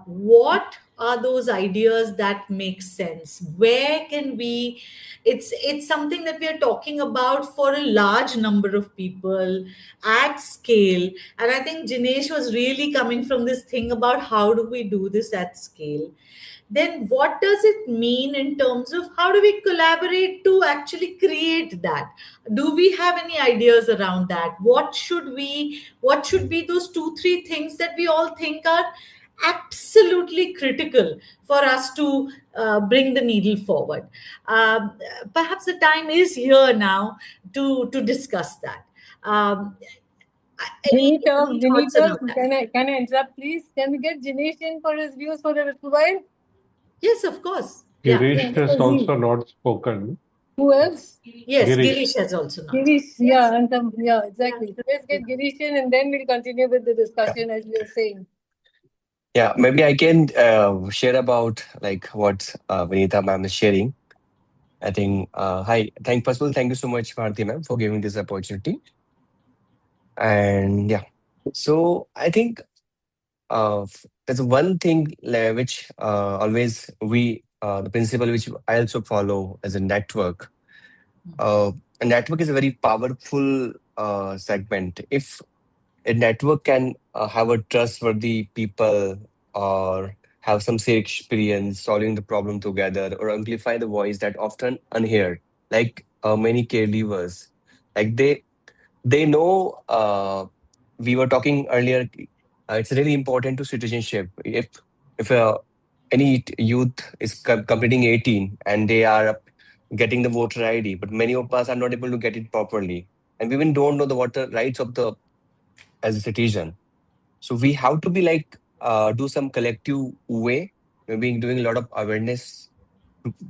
what are those ideas that make sense? Where can we, it's something that we are talking about for a large number of people at scale. And I think Jinesh was really coming from this thing about how do we do this at scale. Then what does it mean in terms of how do we collaborate to actually create that? Do we have any ideas around that? What should be those 2 3 things that we all think are absolutely critical for us to bring the needle forward? um, Perhaps the time is here now to discuss that. um, any thoughts Vinita, around that? can I interrupt, please? Can we get Jinesh in for his views for a little while? Yes, of course. Yeah. Girish Yeah, has Azim. also not spoken. Who else? Yes, Girish. Girish has also not. Girish, yeah, and some, yeah, exactly. So let's get Girish in and then we'll continue with the discussion as we were saying. Yeah, maybe I can share about like what Vinita ma'am is sharing. I think, hi, first of all, thank you so much, Bharati ma'am, for giving this opportunity. And yeah, so I think there's one thing which always the principle which I also follow as a network. A network is a very powerful segment. If a network can have a trustworthy people or have some say experience solving the problem together or amplify the voice that often unheard, like many caregivers, like they know. We were talking earlier. It's really important to citizenship. If any youth is completing 18 and they are getting the voter ID, but many of us are not able to get it properly, and we even don't know the voter rights of the as a citizen. So we have to be like do some collective way. Maybe doing a lot of awareness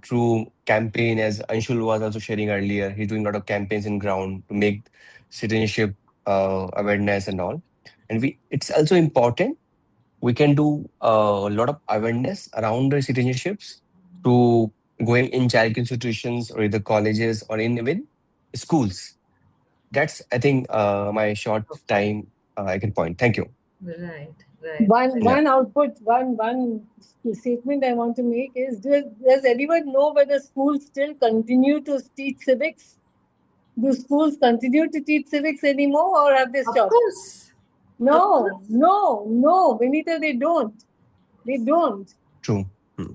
through campaign, as Anshul was also sharing earlier. He's doing a lot of campaigns in ground to make citizenship awareness and all. And it's also important. We can do a lot of awareness around the citizenships to going in child institutions or either colleges or in even schools. That's I think my short time I can point. Thank you. Right, right. One output, one statement I want to make is: does anyone know whether schools still continue to teach civics? Do schools continue to teach civics anymore, or have they Of stopped? course. No, Vinita, they don't. They don't. True. Hmm.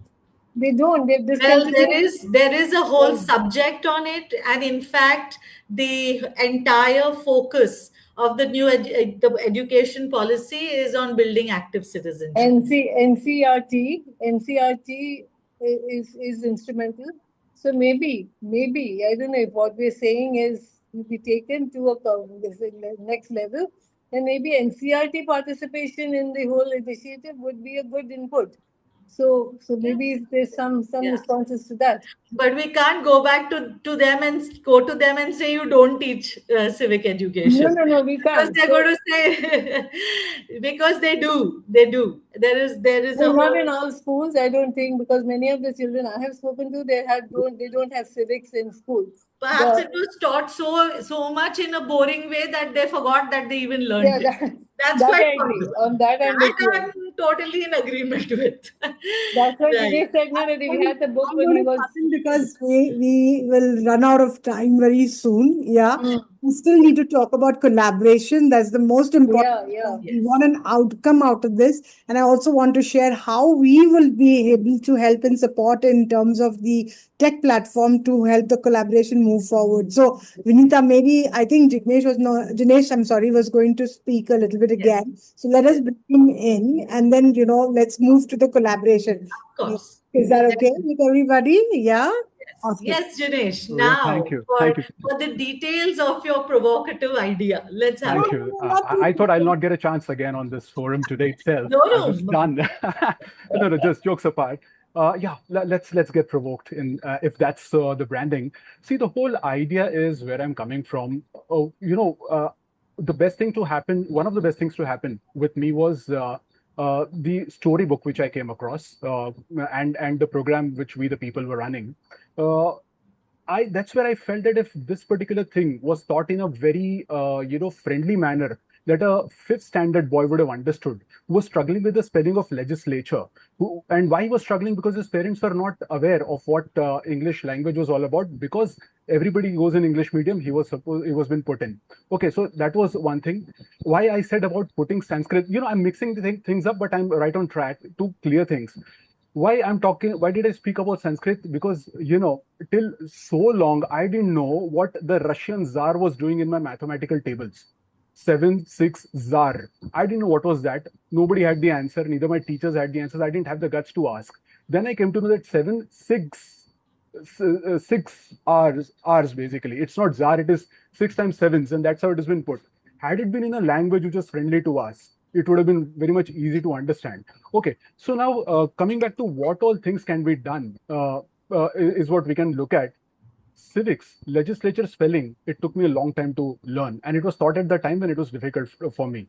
They don't. They've Well, discontinued. there is a whole Well, subject on it, and in fact, the entire focus of the new the education policy is on building active citizenship. NCRT is instrumental. So maybe I don't know if what we're saying is will be taken to this next level, then maybe NCRT participation in the whole initiative would be a good input. So maybe there's some Yeah. responses to that. But we can't go back to them and go to them and say you don't teach civic education, No, we because can't. they're So, going to say because they do. There is a well, not whole. in all schools, I don't think, because many of the children I have spoken to, they don't have civics in school. Perhaps it was taught so much in a boring way that they forgot that they even learned Yeah, it. That's that quite I agree. possible. On that, I'm with That you. I'm totally in agreement with. That's why Right. Dinesh said no, that we had the book I'm when going he to was. cut in because we will run out of time very soon. Yeah. Mm. We still need to talk about collaboration. That's the most important. Yeah. We Yes. want an outcome out of this. And I also want to share how we will be able to help and support in terms of the tech platform to help the collaboration move forward. So, Vinita, maybe I think Jinesh, I'm sorry, was going to speak a little bit Yes. again. So let us bring him in and then, let's move to the collaboration. Of course. Is that okay with everybody? Yeah. Yes, Awesome. yes, Jinesh. Oh, yeah, Now, thank you. for Thank you. for the details of your provocative idea, let's have No, Thank it. no, you. no, not too I thought I'll quickly. not get a chance again on this forum today itself. No, I'm no, just no. done. No, just jokes apart. Yeah, let's get provoked in if that's the branding. See, the whole idea is where I'm coming from. Oh, the best thing to happen. One of the best things to happen with me was the storybook which I came across, and the program which we the people were running. Uh, that's where I felt that if this particular thing was taught in a very friendly manner, that a fifth standard boy would have understood, who was struggling with the spelling of legislature. And why he was struggling? Because his parents were not aware of what English language was all about, because everybody goes in English medium, he was been put in. Okay, so that was one thing. Why I said about putting Sanskrit, I'm mixing things up, but I'm right on track to clear things. Why did I speak about Sanskrit? Because, till so long, I didn't know what the Russian Tsar was doing in my mathematical tables. 7, 6, Tsar. I didn't know what was that. Nobody had the answer. Neither my teachers had the answers. I didn't have the guts to ask. Then I came to know that 7, 6, 6 R's basically. It's not Tsar, it is 6 times 7s, and that's how it has been put. Had it been in a language which is friendly to us, it would have been very much easy to understand. Okay, so now coming back to what all things can be done is what we can look at. Civics, legislature spelling, it took me a long time to learn, and it was taught at the time when it was difficult for me.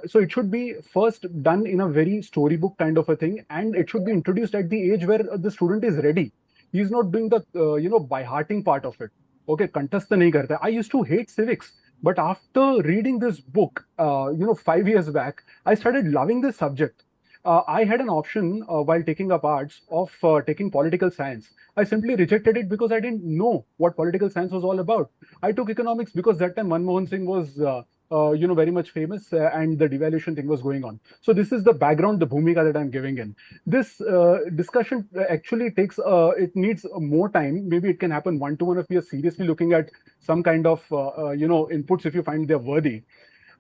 So it should be first done in a very storybook kind of a thing, and it should be introduced at the age where the student is ready. He's not doing the by hearting part of it. Okay, contest nahi karta. I used to hate civics, but after reading this book, 5 years back, I started loving this subject. I had an option while taking up arts of taking political science. I simply rejected it because I didn't know what political science was all about. I took economics because that time Manmohan Singh was, very much famous, and the devaluation thing was going on. So this is the background, the bhumika that I'm giving in. This discussion actually it needs more time. Maybe it can happen one-to-one if we are seriously looking at some kind of, inputs if you find they're worthy.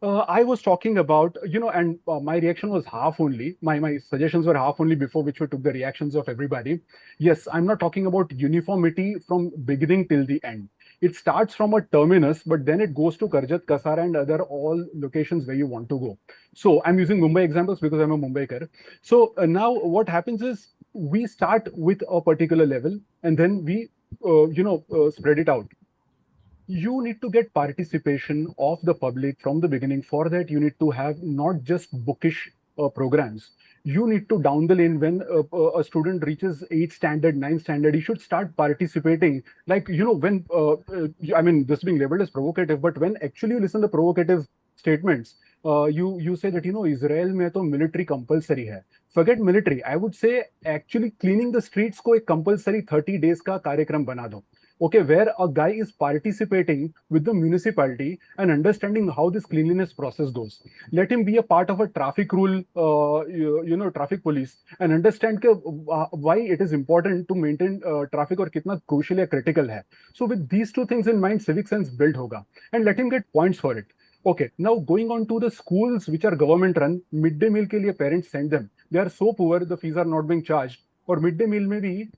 I was talking about, and my reaction was half only. My suggestions were half only before which we took the reactions of everybody. Yes, I'm not talking about uniformity from beginning till the end. It starts from a terminus, but then it goes to Karjat, Kasara, and other all locations where you want to go. So I'm using Mumbai examples because I'm a Mumbaiker. So now what happens is we start with a particular level and then we, spread it out. You need to get participation of the public from the beginning. For that, you need to have not just bookish programs. You need to down the lane when a student reaches 8th standard, 9th standard, he should start participating. Like, when, this being labeled as provocative, but when actually you listen to provocative statements, you say that, Israel mein to military compulsory hai. Forget military. I would say actually cleaning the streets ko ek compulsory 30 days ka karyakram bana do. Okay, where a guy is participating with the municipality and understanding how this cleanliness process goes. Let him be a part of a traffic rule, traffic police, and understand why it is important to maintain traffic or kitna crucial or critical hai. So with these two things in mind, civic sense built hoga, and let him get points for it. Okay, now going on to the schools which are government run, midday meal ke liye parents send them. They are so poor, the fees are not being charged. और mid day मील में भी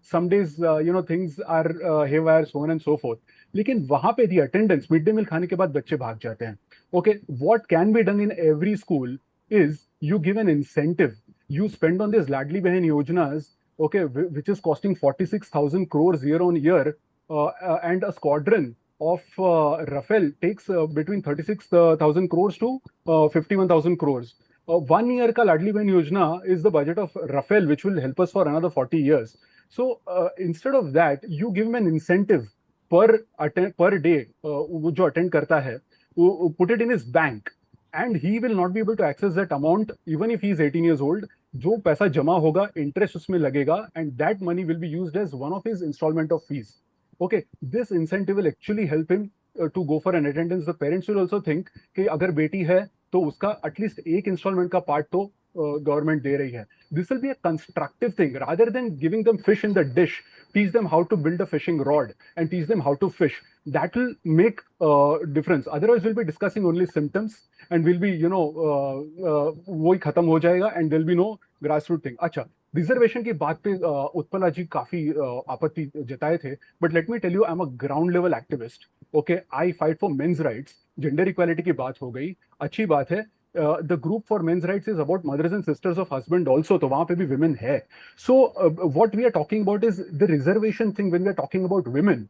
some days things are haywire, so on and so forth. लेकिन वहां पे the attendance, mid day meal खाने के बाद बच्चे भाग जाते हैं. Okay, what can be done in every school is you give an incentive. You spend on these Ladli Behan Yojanas, okay, which is costing 46,000 crores year on year, and a squadron of Rafale takes between 36,000 crores to 51,000 crores. 1 year ka Ladli Behan Yojana is the budget of Rafale, which will help us for another 40 years. So instead of that, you give him an incentive per day, jo attend karta hai, put it in his bank, and he will not be able to access that amount even if he is 18 years old. Jo paisa jama hoga, interest usme lagega, and that money will be used as one of his installment of fees. Okay, this incentive will actually help him to go for an attendance. The parents will also think कि अगर बेटी है तो उसका at least एक instalment का part तो government दे रही है. This will be a constructive thing rather than giving them fish in the dish. Teach them how to build a fishing rod and teach them how to fish. That will make difference. Otherwise, we'll be discussing only symptoms and we'll be, वो ही खत्म हो जाएगा and there'll be no grassroots thing. अच्छा, reservation की बात पे उत्पला जी काफी आपत्ति जताए थे, but let me tell you I am a ground level activist. Okay, I fight for men's rights. Gender equality की बात हो गई, अच्छी बात है. The group for men's rights is about mothers and sisters of husband also, तो वहां पे भी women है. So what we are talking about is the reservation thing. When we are talking about women,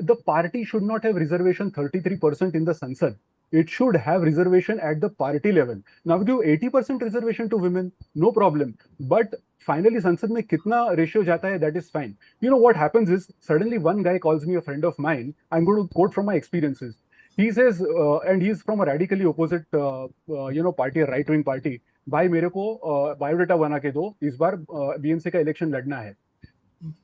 the party should not have reservation 33% in the Sansad. It should have reservation at the party level. Now give 80% reservation to women, no problem. But finally Sansad mein kitna ratio jata hai, that is fine. You know what happens is, suddenly one guy calls me a friend of mine. I'm going to quote from my experiences. he says, and he's from a radically opposite, party, right wing party. भाई मेरे को biodata बना के दो, इस बार BMC का election लड़ना है.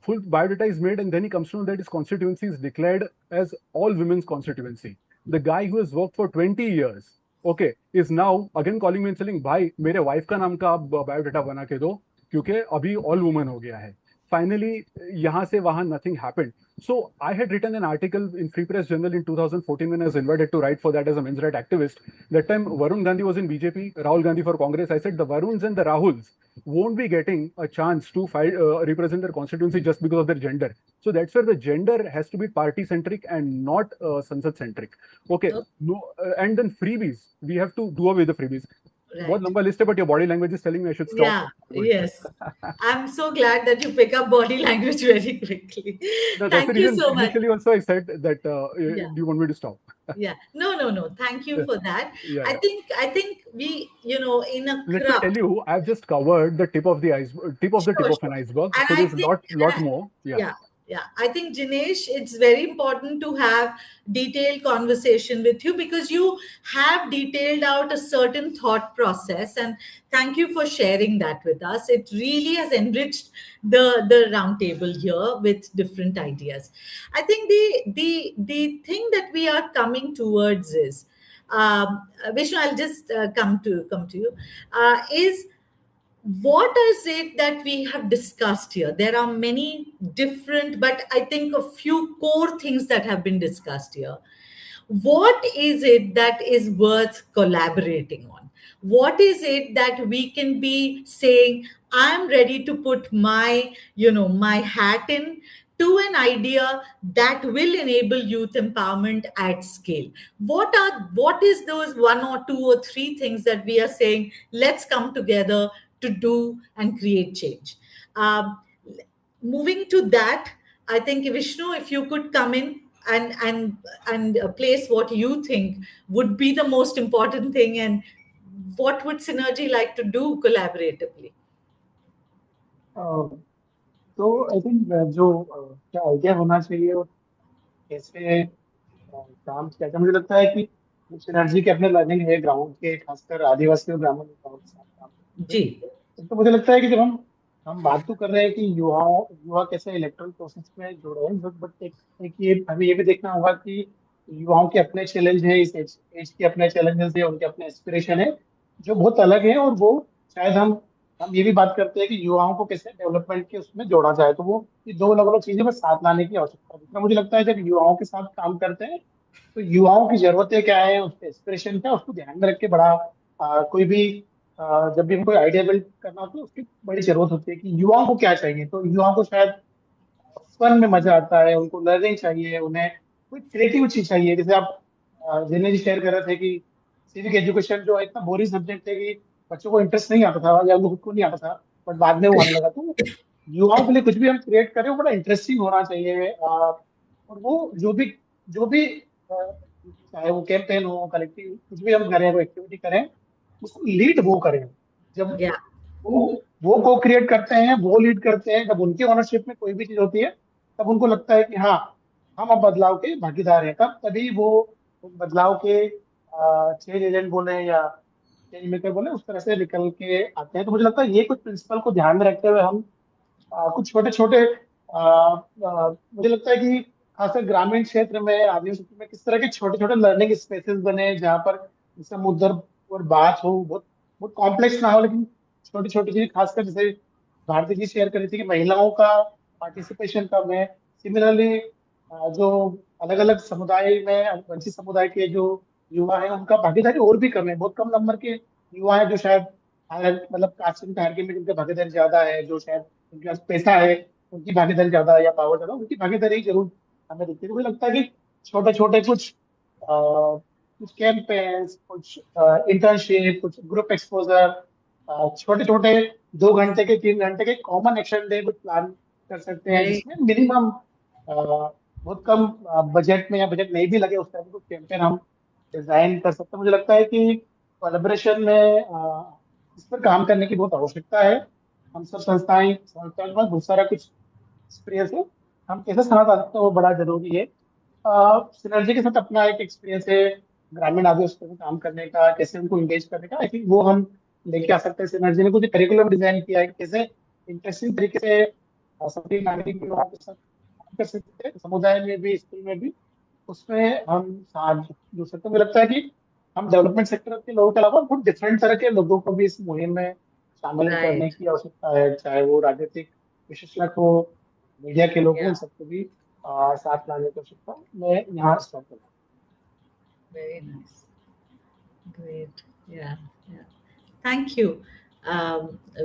Full biodata is made, and then he comes to know that his constituency is declared as all women's constituency. The guy who has worked for 20 years, okay, is now again calling me and saying, भाई मेरे wife का नाम का आप biodata बना के दो, क्योंकि अभी all women हो गया है. Finally, यहाँ से वहाँ nothing happened. So I had written an article in Free Press Journal in 2014 when I was invited to write for that as a men's rights activist. That time Varun Gandhi was in BJP, Rahul Gandhi for Congress. I said the Varuns and the Rahuls won't be getting a chance to represent their constituency just because of their gender. So that's where the gender has to be party centric and not Sansad centric. Okay, no, and then freebies. We have to do away with the freebies. बहुत लंबा list है, but your body language is telling me I should stop. Yeah, yes. I'm so glad that you pick up body language very quickly. No, Thank you so much. Initially also I said that, do you want me to stop? Yeah. No. Thank you for that. Yeah. I think we, in a Let crowd. me tell you, I've just covered the tip of the iceberg, tip of an iceberg. And so there's a lot more. Yeah. I think, Jinesh, it's very important to have detailed conversation with you because you have detailed out a certain thought process, and thank you for sharing that with us. It really has enriched the roundtable here with different ideas. I think the thing that we are coming towards is, Vishnu, I'll just come to you, is what is it that we have discussed here? There are many different, but I think a few core things that have been discussed here. What is it that is worth collaborating on? What is it that we can be saying, I'm ready to put my, my hat in to an idea that will enable youth empowerment at scale? What is those one or two or three things that we are saying, let's come together to do and create change? Moving to that, I think, Vishnu, if you could come in and place what you think would be the most important thing, and what would Synergy like to do collaboratively? तो I think जो क्या idea होना चाहिए और कैसे काम किया जाए, मुझे लगता है कि सिनर्जी के अपने लर्निंग है ग्राउंड के, खासकर आदिवासी और ग्रामीण युवाओं के साथ काम करते जी। हैं। तो मुझे लगता है कि जब हम बात तो कर रहे हैं कि युवा कैसे इलेक्ट्रल प्रोसेस में जुड़े हैं, बट एक ये हमें ये भी देखना होगा कि युवाओं के अपने चैलेंज है, इस एज के अपने चैलेंजेस है, उनके अपने एस्पिरेशन है जो बहुत अलग है, और वो शायद हम ये भी बात करते हैं कि युवाओं को कैसे डेवलपमेंट के उसमें जोड़ा जाए। तो वो ये दो अलग अलग चीजें बस साथ लाने की आवश्यकता है। जितना मुझे लगता है जब युवाओं के साथ काम करते हैं तो युवाओं की जरूरतें क्या है, उसके एस्पिरेशन क्या है, उसको ध्यान में रख के बड़ा कोई भी जब भी हमको आइडिया बिल्ड करना होता है उसकी बड़ी जरूरत होती है कि युवाओं को क्या चाहिए। तो युवाओं को शायद फन में मजा आता है, उनको लर्निंग चाहिए, उन्हें कोई क्रिएटिव चीज चाहिए। जैसे आप जिन्हें जी शेयर कर रहे थे कि सिविक एजुकेशन जो इतना बोरिंग सब्जेक्ट है कि बच्चों को इंटरेस्ट नहीं आता था या उनको खुद को नहीं आता था, बट बाद में वो आने लगा। तो युवाओं के लिए कुछ भी हम क्रिएट करें वो बड़ा इंटरेस्टिंग होना चाहिए। और वो जो भी चाहे वो कैंपेन हो, कलेक्टिव कुछ भी हम करें, वो एक्टिविटी करें, उसको लीड वो करें। जब वो को क्रिएट करते हैं, वो लीड करते हैं, जब उनकी ओनरशिप में कोई भी चीज होती है तब उनको लगता है कि हाँ हम अब बदलाव के भागीदार हैं, तभी वो बदलाव के चेंज एजेंट बोले या चेंज मेकर बोले उस तरह से निकल के आते हैं। तो मुझे लगता है ये कुछ प्रिंसिपल को ध्यान में रखते हुए हम कुछ छोटे छोटे मुझे लगता है कि खासकर ग्रामीण क्षेत्र में, आदिवासी क्षेत्र में किस तरह के छोटे छोटे लर्निंग स्पेसेस बने जहाँ पर समुद्र और बात हो, बहुत बहुत कॉम्प्लेक्स ना हो, लेकिन छोटी छोटी चीज, खासकर जैसे भारती जी शेयर कर रही थी कि महिलाओं का पार्टिसिपेशन कम है। सिमिलरली जो अलग अलग समुदाय में वंचित समुदाय के जो युवा है उनका भागीदारी और भी कम है। बहुत कम नंबर के युवा है जो शायद मतलब कास्ट हायरार्की में जिनका भागीदारी ज्यादा है, जो शायद उनके पास पैसा है उनकी भागीदारी ज्यादा है या पावर ज्यादा, उनकी भागीदारी जरूर हमें दिखती है। मुझे लगता है कि छोटे छोटे कुछ कैंपेन्स, कुछ इंटर्नशिप, कुछ ग्रुप एक्सपोजर, छोटे छोटे 2 घंटे के 3 घंटे के कॉमन एक्शन डे कुछ प्लान कर सकते हैं जिसमें मिनिमम बहुत कम बजट में या बजट नहीं भी लगे उस तरह के कुछ कैंपेन हम डिजाइन कर सकते हैं। मुझे लगता है कि कोलैबोरेशन में इस पर काम करने की बहुत आवश्यकता है। हम सब संस्थाएं के पास बहुत सारा कुछ एक्सपीरियंस है, हम कैसे साथ आ सकते हैं वो बड़ा जरूरी है। सिनर्जी के साथ अपना एक एक्सपीरियंस है ग्रामीण आदिवासियों में काम करने का, कैसे उनको इंगेज करने का। आई थिंक वो हम लेके आ सकते हैं। सिनर्जी ने कुछ करिकुलम डिजाइन किया है, कैसे इंटरेस्टिंग तरीके से सभी नागरिक लोगों के साथ काम कर सकते हैं, समुदाय में भी, स्कूल में भी। उसमें हम साथ जुड़ सकते हैं। मुझे लगता है कि हम डेवलपमेंट सेक्टर के लोगों के अलावा बहुत डिफरेंट तरह के लोगों को भी इस मुहिम में शामिल करने Right. की आवश्यकता है, चाहे वो राजनीतिक विशेषज्ञ हो, मीडिया के लोग हों, इन Yeah. सबको भी साथ लाने की आवश्यकता मैं यहाँ स्टॉप करूँ। Very nice. Great. Yeah. Yeah. Thank you,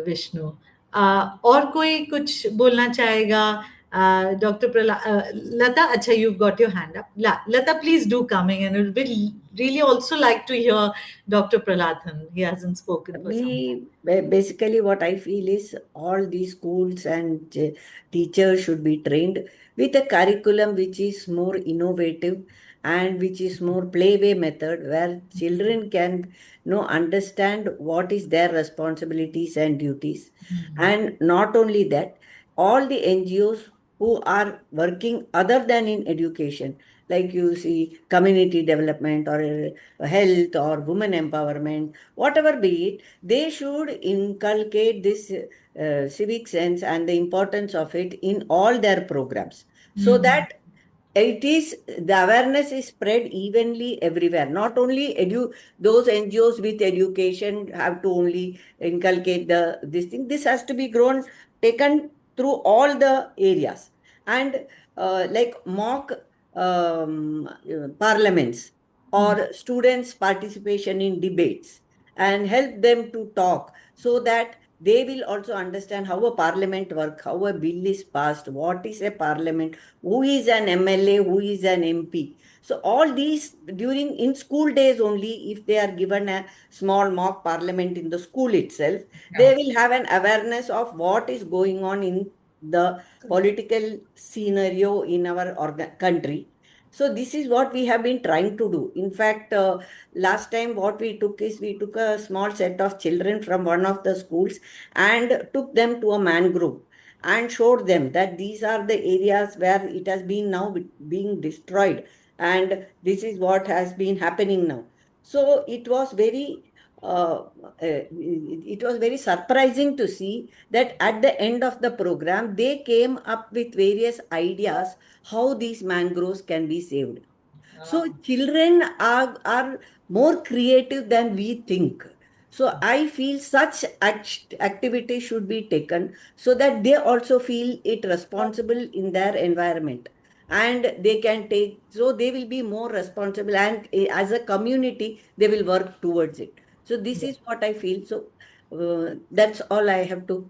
Vishnu. और कोई कुछ बोलना चाहेगा? Dr. Lata, acha, you've got your hand up. Lata, please do coming, and it would really also like to hear Dr. Praladhan. He hasn't spoken for some time. Basically, what I feel is all these schools and teachers should be trained with a curriculum which is more innovative and which is more playway method, where children can understand what is their responsibilities and duties. And not only that, all the NGOs who are working other than in education, like you see community development or health or women empowerment, whatever be it, they should inculcate this civic sense and the importance of it in all their programs, so that it is the awareness is spread evenly everywhere. Not only those NGOs with education have to only inculcate this thing. This has to be grown, taken through all the areas. And like mock parliaments or students participation in debates, and help them to talk, so that they will also understand how a parliament works, how a bill is passed, what is a parliament, who is an MLA, who is an MP. So all these during in school days only, if they are given a small mock parliament in the school itself, they will have an awareness of what is going on in the political scenario in our country. So this is what we have been trying to do. In fact, last time what we took is we took a small set of children from one of the schools and took them to a mangrove and showed them that these are the areas where it has been now being destroyed, and this is what has been happening now. So it was very surprising to see that at the end of the program they came up with various ideas how these mangroves can be saved. So children are more creative than we think. So I feel such activity should be taken, so that they also feel it responsible in their environment, and they can take, so they will be more responsible, and as a community they will work towards it. So this is what I feel. So that's all I have to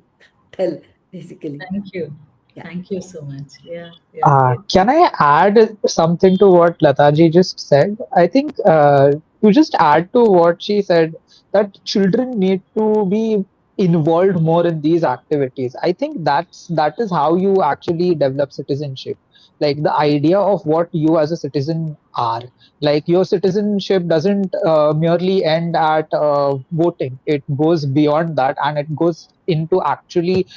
tell basically. Thank you. Yeah. Thank you so much. Yeah. Yeah. Can I add something to what Lataji just said? I think to just add to what she said, that children need to be involved more in these activities. I think that is how you actually develop citizenship. Like the idea of what you as a citizen are. Like your citizenship doesn't merely end at voting. It goes beyond that, and it goes into actually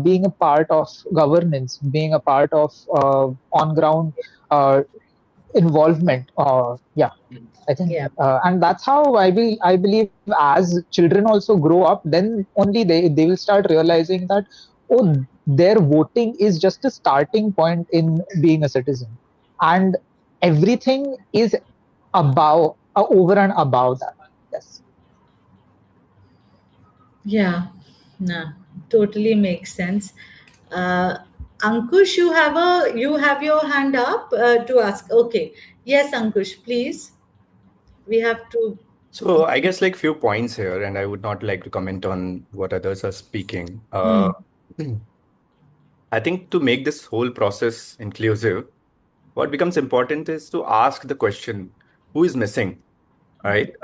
being a part of governance, being a part of on-ground uh, involvement. Yeah, I think, Yeah. and that's how I believe as children also grow up, then only they will start realizing that, oh, their voting is just a starting point in being a citizen, and everything is above, over and above that. Yes. Yeah, no, totally makes sense. Uh, Ankush, you have your hand up to ask. Okay, yes, Ankush, please. We have to. So I guess like few points here, and I would not like to comment on what others are speaking. I think to make this whole process inclusive, what becomes important is to ask the question, who is missing, right?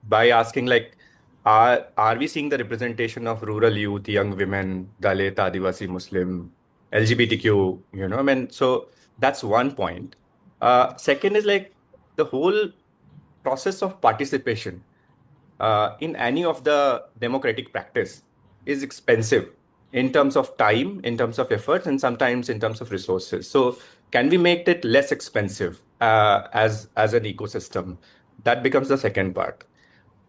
By asking like, are we seeing the representation of rural youth, young women, Dalit, Adivasi, Muslim, LGBTQ, I mean, so that's one point. Second is like the whole process of participation in any of the democratic practice is expensive in terms of time, in terms of effort, and sometimes in terms of resources. So can we make it less expensive as an ecosystem? That becomes the second part.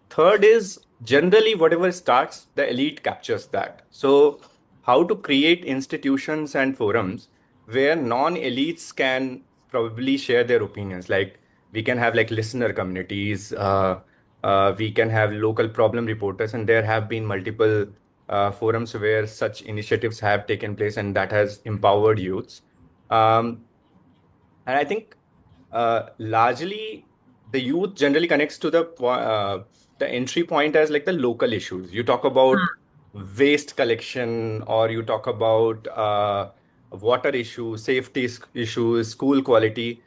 Third is generally whatever starts, the elite captures that. So, how to create institutions and forums where non-elites can probably share their opinions. Like we can have like listener communities, we can have local problem reporters, and there have been multiple forums where such initiatives have taken place, and that has empowered youths. Um, and I think largely the youth generally connects to the entry point as like the local issues. You talk about waste collection, or you talk about water issues, issues, school quality.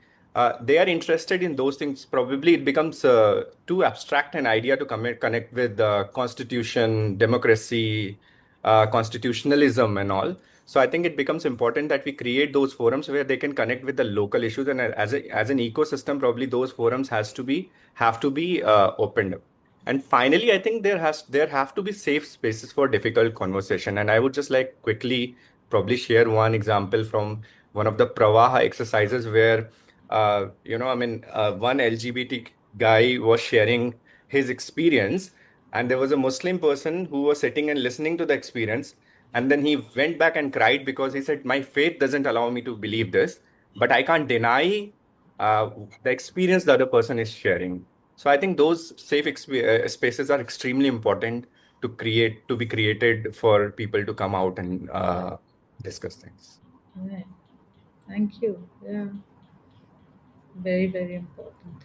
They are interested in those things. Probably it becomes too abstract an idea to connect with constitution, democracy, constitutionalism, and all. So I think it becomes important that we create those forums where they can connect with the local issues, and as an ecosystem, probably those forums have to be opened up. And finally, I think there have to be safe spaces for difficult conversation. And I would just like quickly probably share one example from one of the Pravaha exercises where one LGBT guy was sharing his experience, and there was a Muslim person who was sitting and listening to the experience. And then he went back and cried because he said, my faith doesn't allow me to believe this, but I can't deny the experience the other person is sharing. So I think those safe spaces are extremely important to be created for people to come out and discuss things. Right. Thank you. Yeah. Very, very important.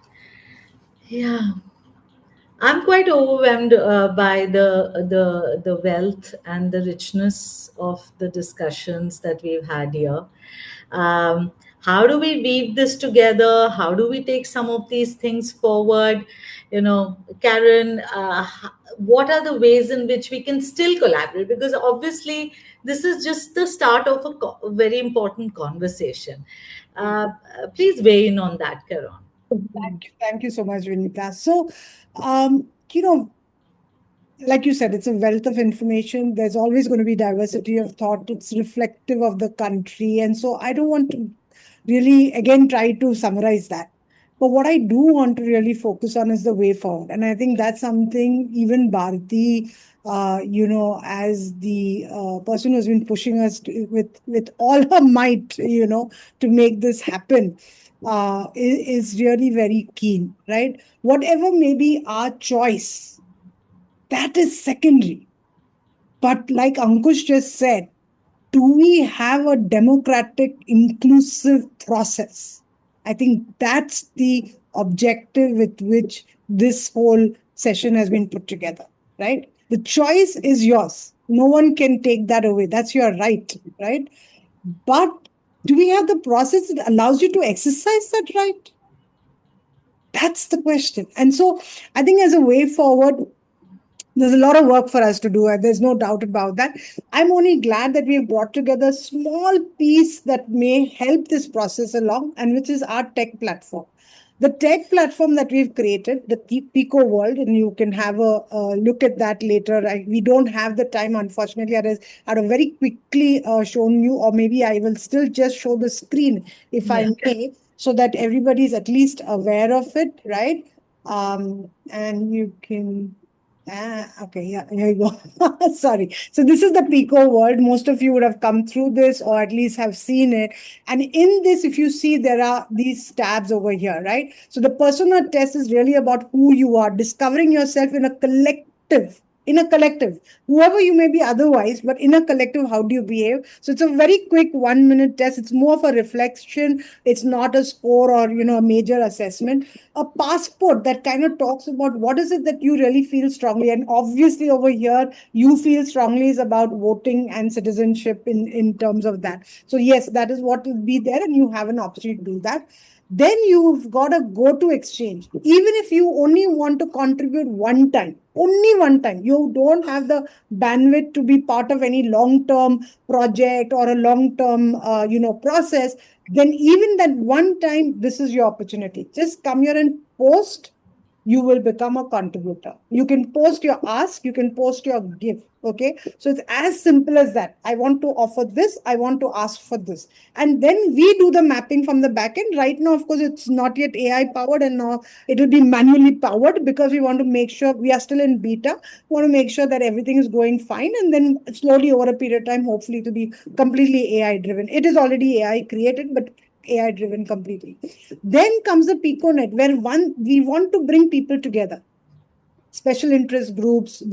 Yeah. I'm quite overwhelmed by the wealth and the richness of the discussions that we've had here. How do we weave this together? How do we take some of these things forward? Karen, what are the ways in which we can still collaborate? Because obviously, this is just the start of a very important conversation. Please weigh in on that, Karan. Thank you so much, Vinita. So, you know, like you said, it's a wealth of information. There's always going to be diversity of thought. It's reflective of the country. And so I don't want to really, again, try to summarize that. But what I do want to really focus on is the way forward. And I think that's something even Bharati, as the person who's been pushing us with all her might, to make this happen, is really very keen, right? Whatever may be our choice, that is secondary. But like Ankush just said, do we have a democratic, inclusive process? I think that's the objective with which this whole session has been put together, right? The choice is yours. No one can take that away. That's your right, right? But do we have the process that allows you to exercise that right? That's the question. And so I think as a way forward, there's a lot of work for us to do, and there's no doubt about that. I'm only glad that we've brought together a small piece that may help this process along, and which is our tech platform. The tech platform that we've created, the PECOWorld, and you can have a look at that later. We don't have the time, unfortunately. I'd have very quickly shown you, or maybe I will still just show the screen, if I may, so that everybody's at least aware of it, right? And you can... okay, yeah, here you go. Sorry. So this is the PECOWorld. Most of you would have come through this or at least have seen it. And in this, if you see, there are these tabs over here, right? So the persona test is really about who you are, discovering yourself in a collective. Whoever you may be otherwise, but in a collective, how do you behave? So it's a very quick 1-minute test. It's more of a reflection. It's not a score or, a major assessment. A passport that kind of talks about what is it that you really feel strongly. And obviously over here, you feel strongly is about voting and citizenship in terms of that. So yes, that is what will be there, and you have an opportunity to do that. Then you've got a go-to exchange. Even if you only want to contribute only one time, you don't have the bandwidth to be part of any long-term project or a long-term, process, then even that one time, this is your opportunity. Just come here and post you will become a contributor. You can post your ask, you can post your give. Okay. So it's as simple as that. I want to offer this, I want to ask for this. And then we do the mapping from the back end. Right now, of course, it's not yet AI powered, and now it will be manually powered because we want to make sure we are still in beta. We want to make sure that everything is going fine. And then slowly over a period of time, hopefully to be completely AI driven. It is already AI created, but AI driven completely. Then comes the PicoNet, where we want to bring people together, special interest groups.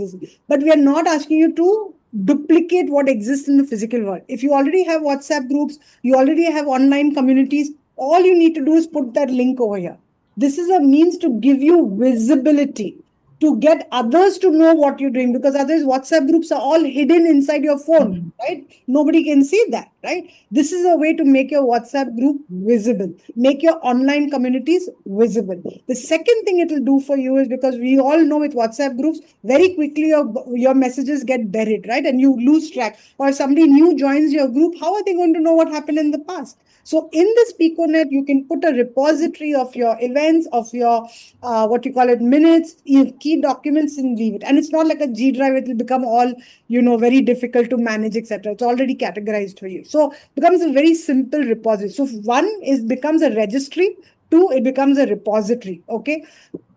But we are not asking you to duplicate what exists in the physical world. If you already have WhatsApp groups, you already have online communities, all you need to do is put that link over here. This is a means to give you visibility, to get others to know what you're doing, because otherwise WhatsApp groups are all hidden inside your phone, right? Nobody can see that, right? This is a way to make your WhatsApp group visible, make your online communities visible. The second thing it will do for you is, because we all know with WhatsApp groups, very quickly your messages get buried, right? And you lose track. Or if somebody new joins your group, how are they going to know what happened in the past? So in this PicoNet, you can put a repository of your events, of your what you call it, minutes, key documents, and leave it. And it's not like a G drive; it will become all very difficult to manage, etc. It's already categorized for you. So it becomes a very simple repository. So one is becomes a registry. Two, it becomes a repository. Okay.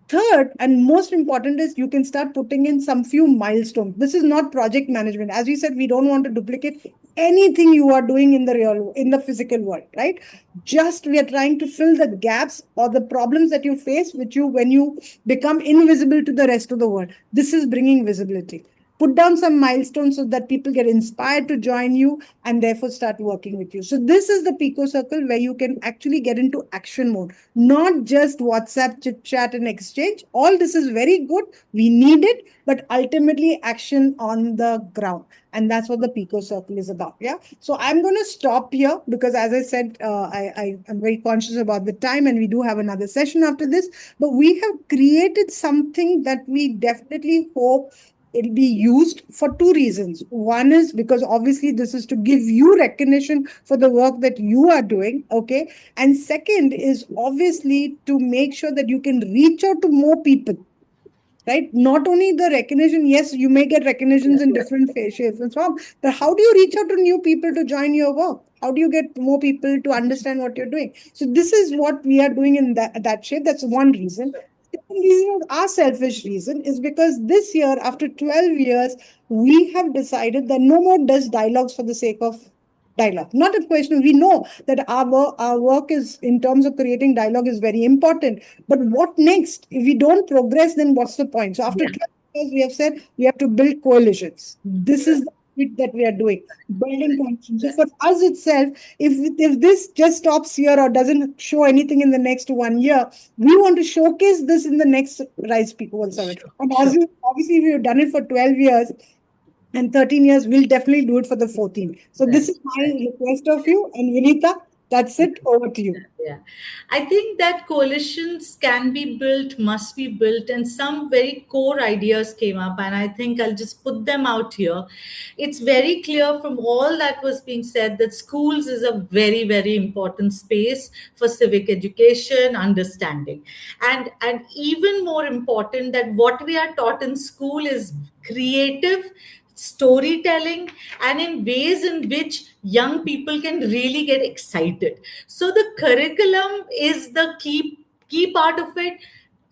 Third, and most important, is you can start putting in some few milestones. This is not project management. As we said, we don't want to duplicate anything you are doing in the physical world, right? Just we are trying to fill the gaps or the problems that you face, when you become invisible to the rest of the world. This is bringing visibility. Put down some milestones so that people get inspired to join you and therefore start working with you. So this is the Pico Circle, where you can actually get into action mode, not just WhatsApp chit chat and exchange. All this is very good. We need it, but ultimately action on the ground. And that's what the Pico Circle is about. Yeah. So I'm going to stop here because, as I said, I am very conscious about the time, and we do have another session after this. But we have created something that we definitely hope it'll be used for two reasons. One is because obviously this is to give you recognition for the work that you are doing. Okay. And second is obviously to make sure that you can reach out to more people. Right? Not only the recognition, yes, you may get recognitions in different shapes and forms, but how do you reach out to new people to join your work? How do you get more people to understand what you're doing? So this is what we are doing in that shape. That's one reason. Second reason, our selfish reason, is because this year, after 12 years, we have decided that no more does dialogues for the sake of dialogue. Not a question. We know that our work is, in terms of creating dialogue, is very important. But what next? If we don't progress, then what's the point? So after 12 years, we have said we have to build coalitions. This is the bit that we are doing, building coalitions. So for us itself, if this just stops here or doesn't show anything in the next 1 year, we want to showcase this in the next RISE PECOWorld Summit. And obviously, if you've done it for 12 years, and 13 years, we'll definitely do it for the 14. So this is my request of you. And Vinita, that's it. Over to you. Yeah. I think that coalitions can be built, must be built, and some very core ideas came up, and I think I'll just put them out here. It's very clear from all that was being said that schools is a very, very important space for civic education, understanding. And even more important, that what we are taught in school is creative storytelling, and in ways in which young people can really get excited. So the curriculum is the key part of it,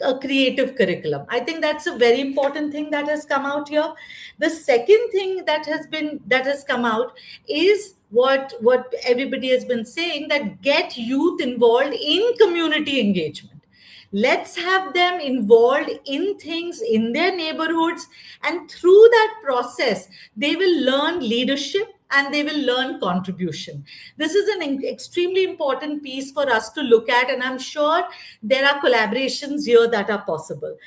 a creative curriculum. I think that's a very important thing that has come out here. The second thing that has come out is what everybody has been saying, that get youth involved in community engagement. Let's have them involved in things in their neighborhoods, and through that process they will learn leadership and they will learn contribution. This is an extremely important piece for us to look at, and I'm sure there are collaborations here that are possible.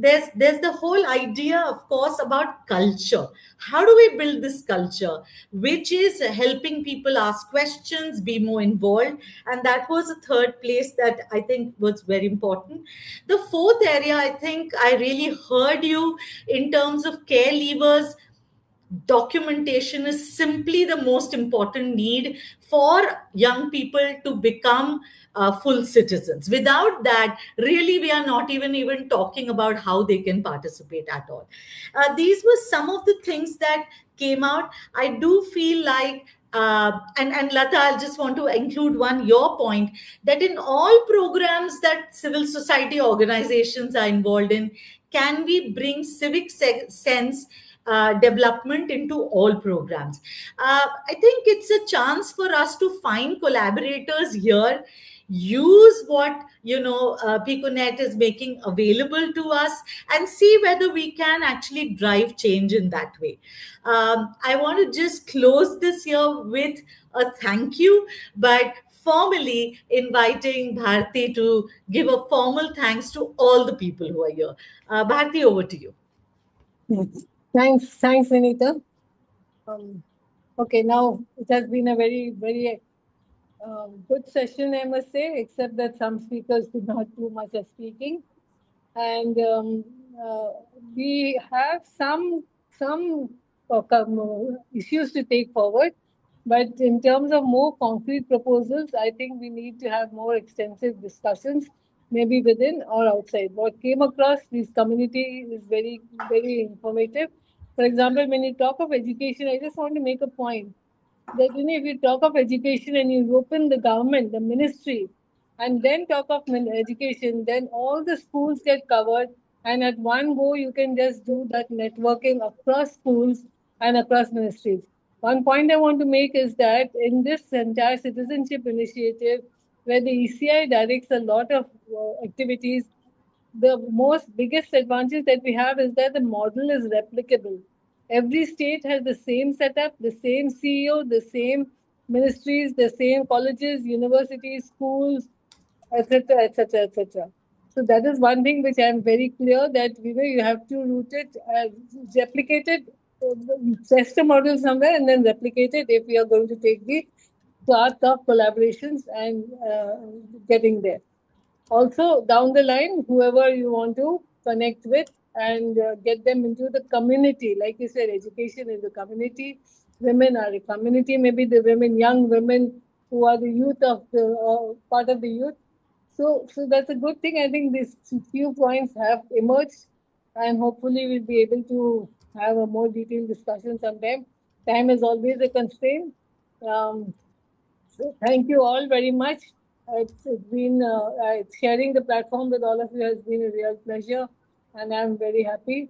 There's the whole idea, of course, about culture. How do we build this culture, which is helping people ask questions, be more involved? And that was the third place that I think was very important. The fourth area, I think I really heard you in terms of care levers. documentation is simply the most important need for young people to become full citizens. Without that, really, we are not even talking about how they can participate at all. These were some of the things that came out. I do feel like and Lata, I just want to include your point that in all programs that civil society organizations are involved in, can we bring civic sense development into all programs? I think it's a chance for us to find collaborators here, use what PicoNet is making available to us, and see whether we can actually drive change in that way. I want to just close this year with a thank you, but formally inviting Bharati to give a formal thanks to all the people who are here. Bharati, over to you. Thanks, Vinita. Okay, now it has been a very, very good session, I must say, except that some speakers did not do much of speaking. And we have some issues to take forward. But in terms of more concrete proposals, I think we need to have more extensive discussions, maybe within or outside. What came across this community is very, very informative. For example, when you talk of education, I just want to make a point that if you talk of education and you open the government, the ministry, and then talk of education, then all the schools get covered, and at one go you can just do that networking across schools and across ministries. One point I want to make is that in this entire citizenship initiative, where the ECI directs a lot of activities, the most biggest advantage that we have is that the model is replicable. Every state has the same setup, the same CEO, the same ministries, the same colleges, universities, schools, etc., etc., etc. So that is one thing which I am very clear that you have to root it, replicate it, test a model somewhere, and then replicate it if we are going to take the path of collaborations and getting there. Also, down the line, whoever you want to connect with and get them into the community. Like you said, education is a community. Women are a community. Maybe the women, young women who are the youth of the part of the youth. So that's a good thing. I think these few points have emerged, and hopefully we'll be able to have a more detailed discussion sometime. Time is always a constraint. So thank you all very much. It's been sharing the platform with all of you has been a real pleasure, and I'm very happy.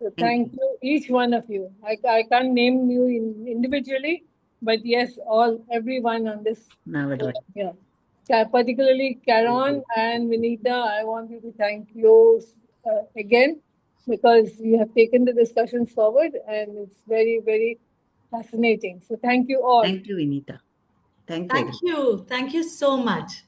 So thank you, each one of you. I can't name you individually, but yes, everyone on this. Yeah. Particularly Karon and Vinita, I want you to thank you again, because you have taken the discussions forward, and it's very, very fascinating. So thank you all. Thank you, Vinita. Thank you. Thank you. Thank you so much.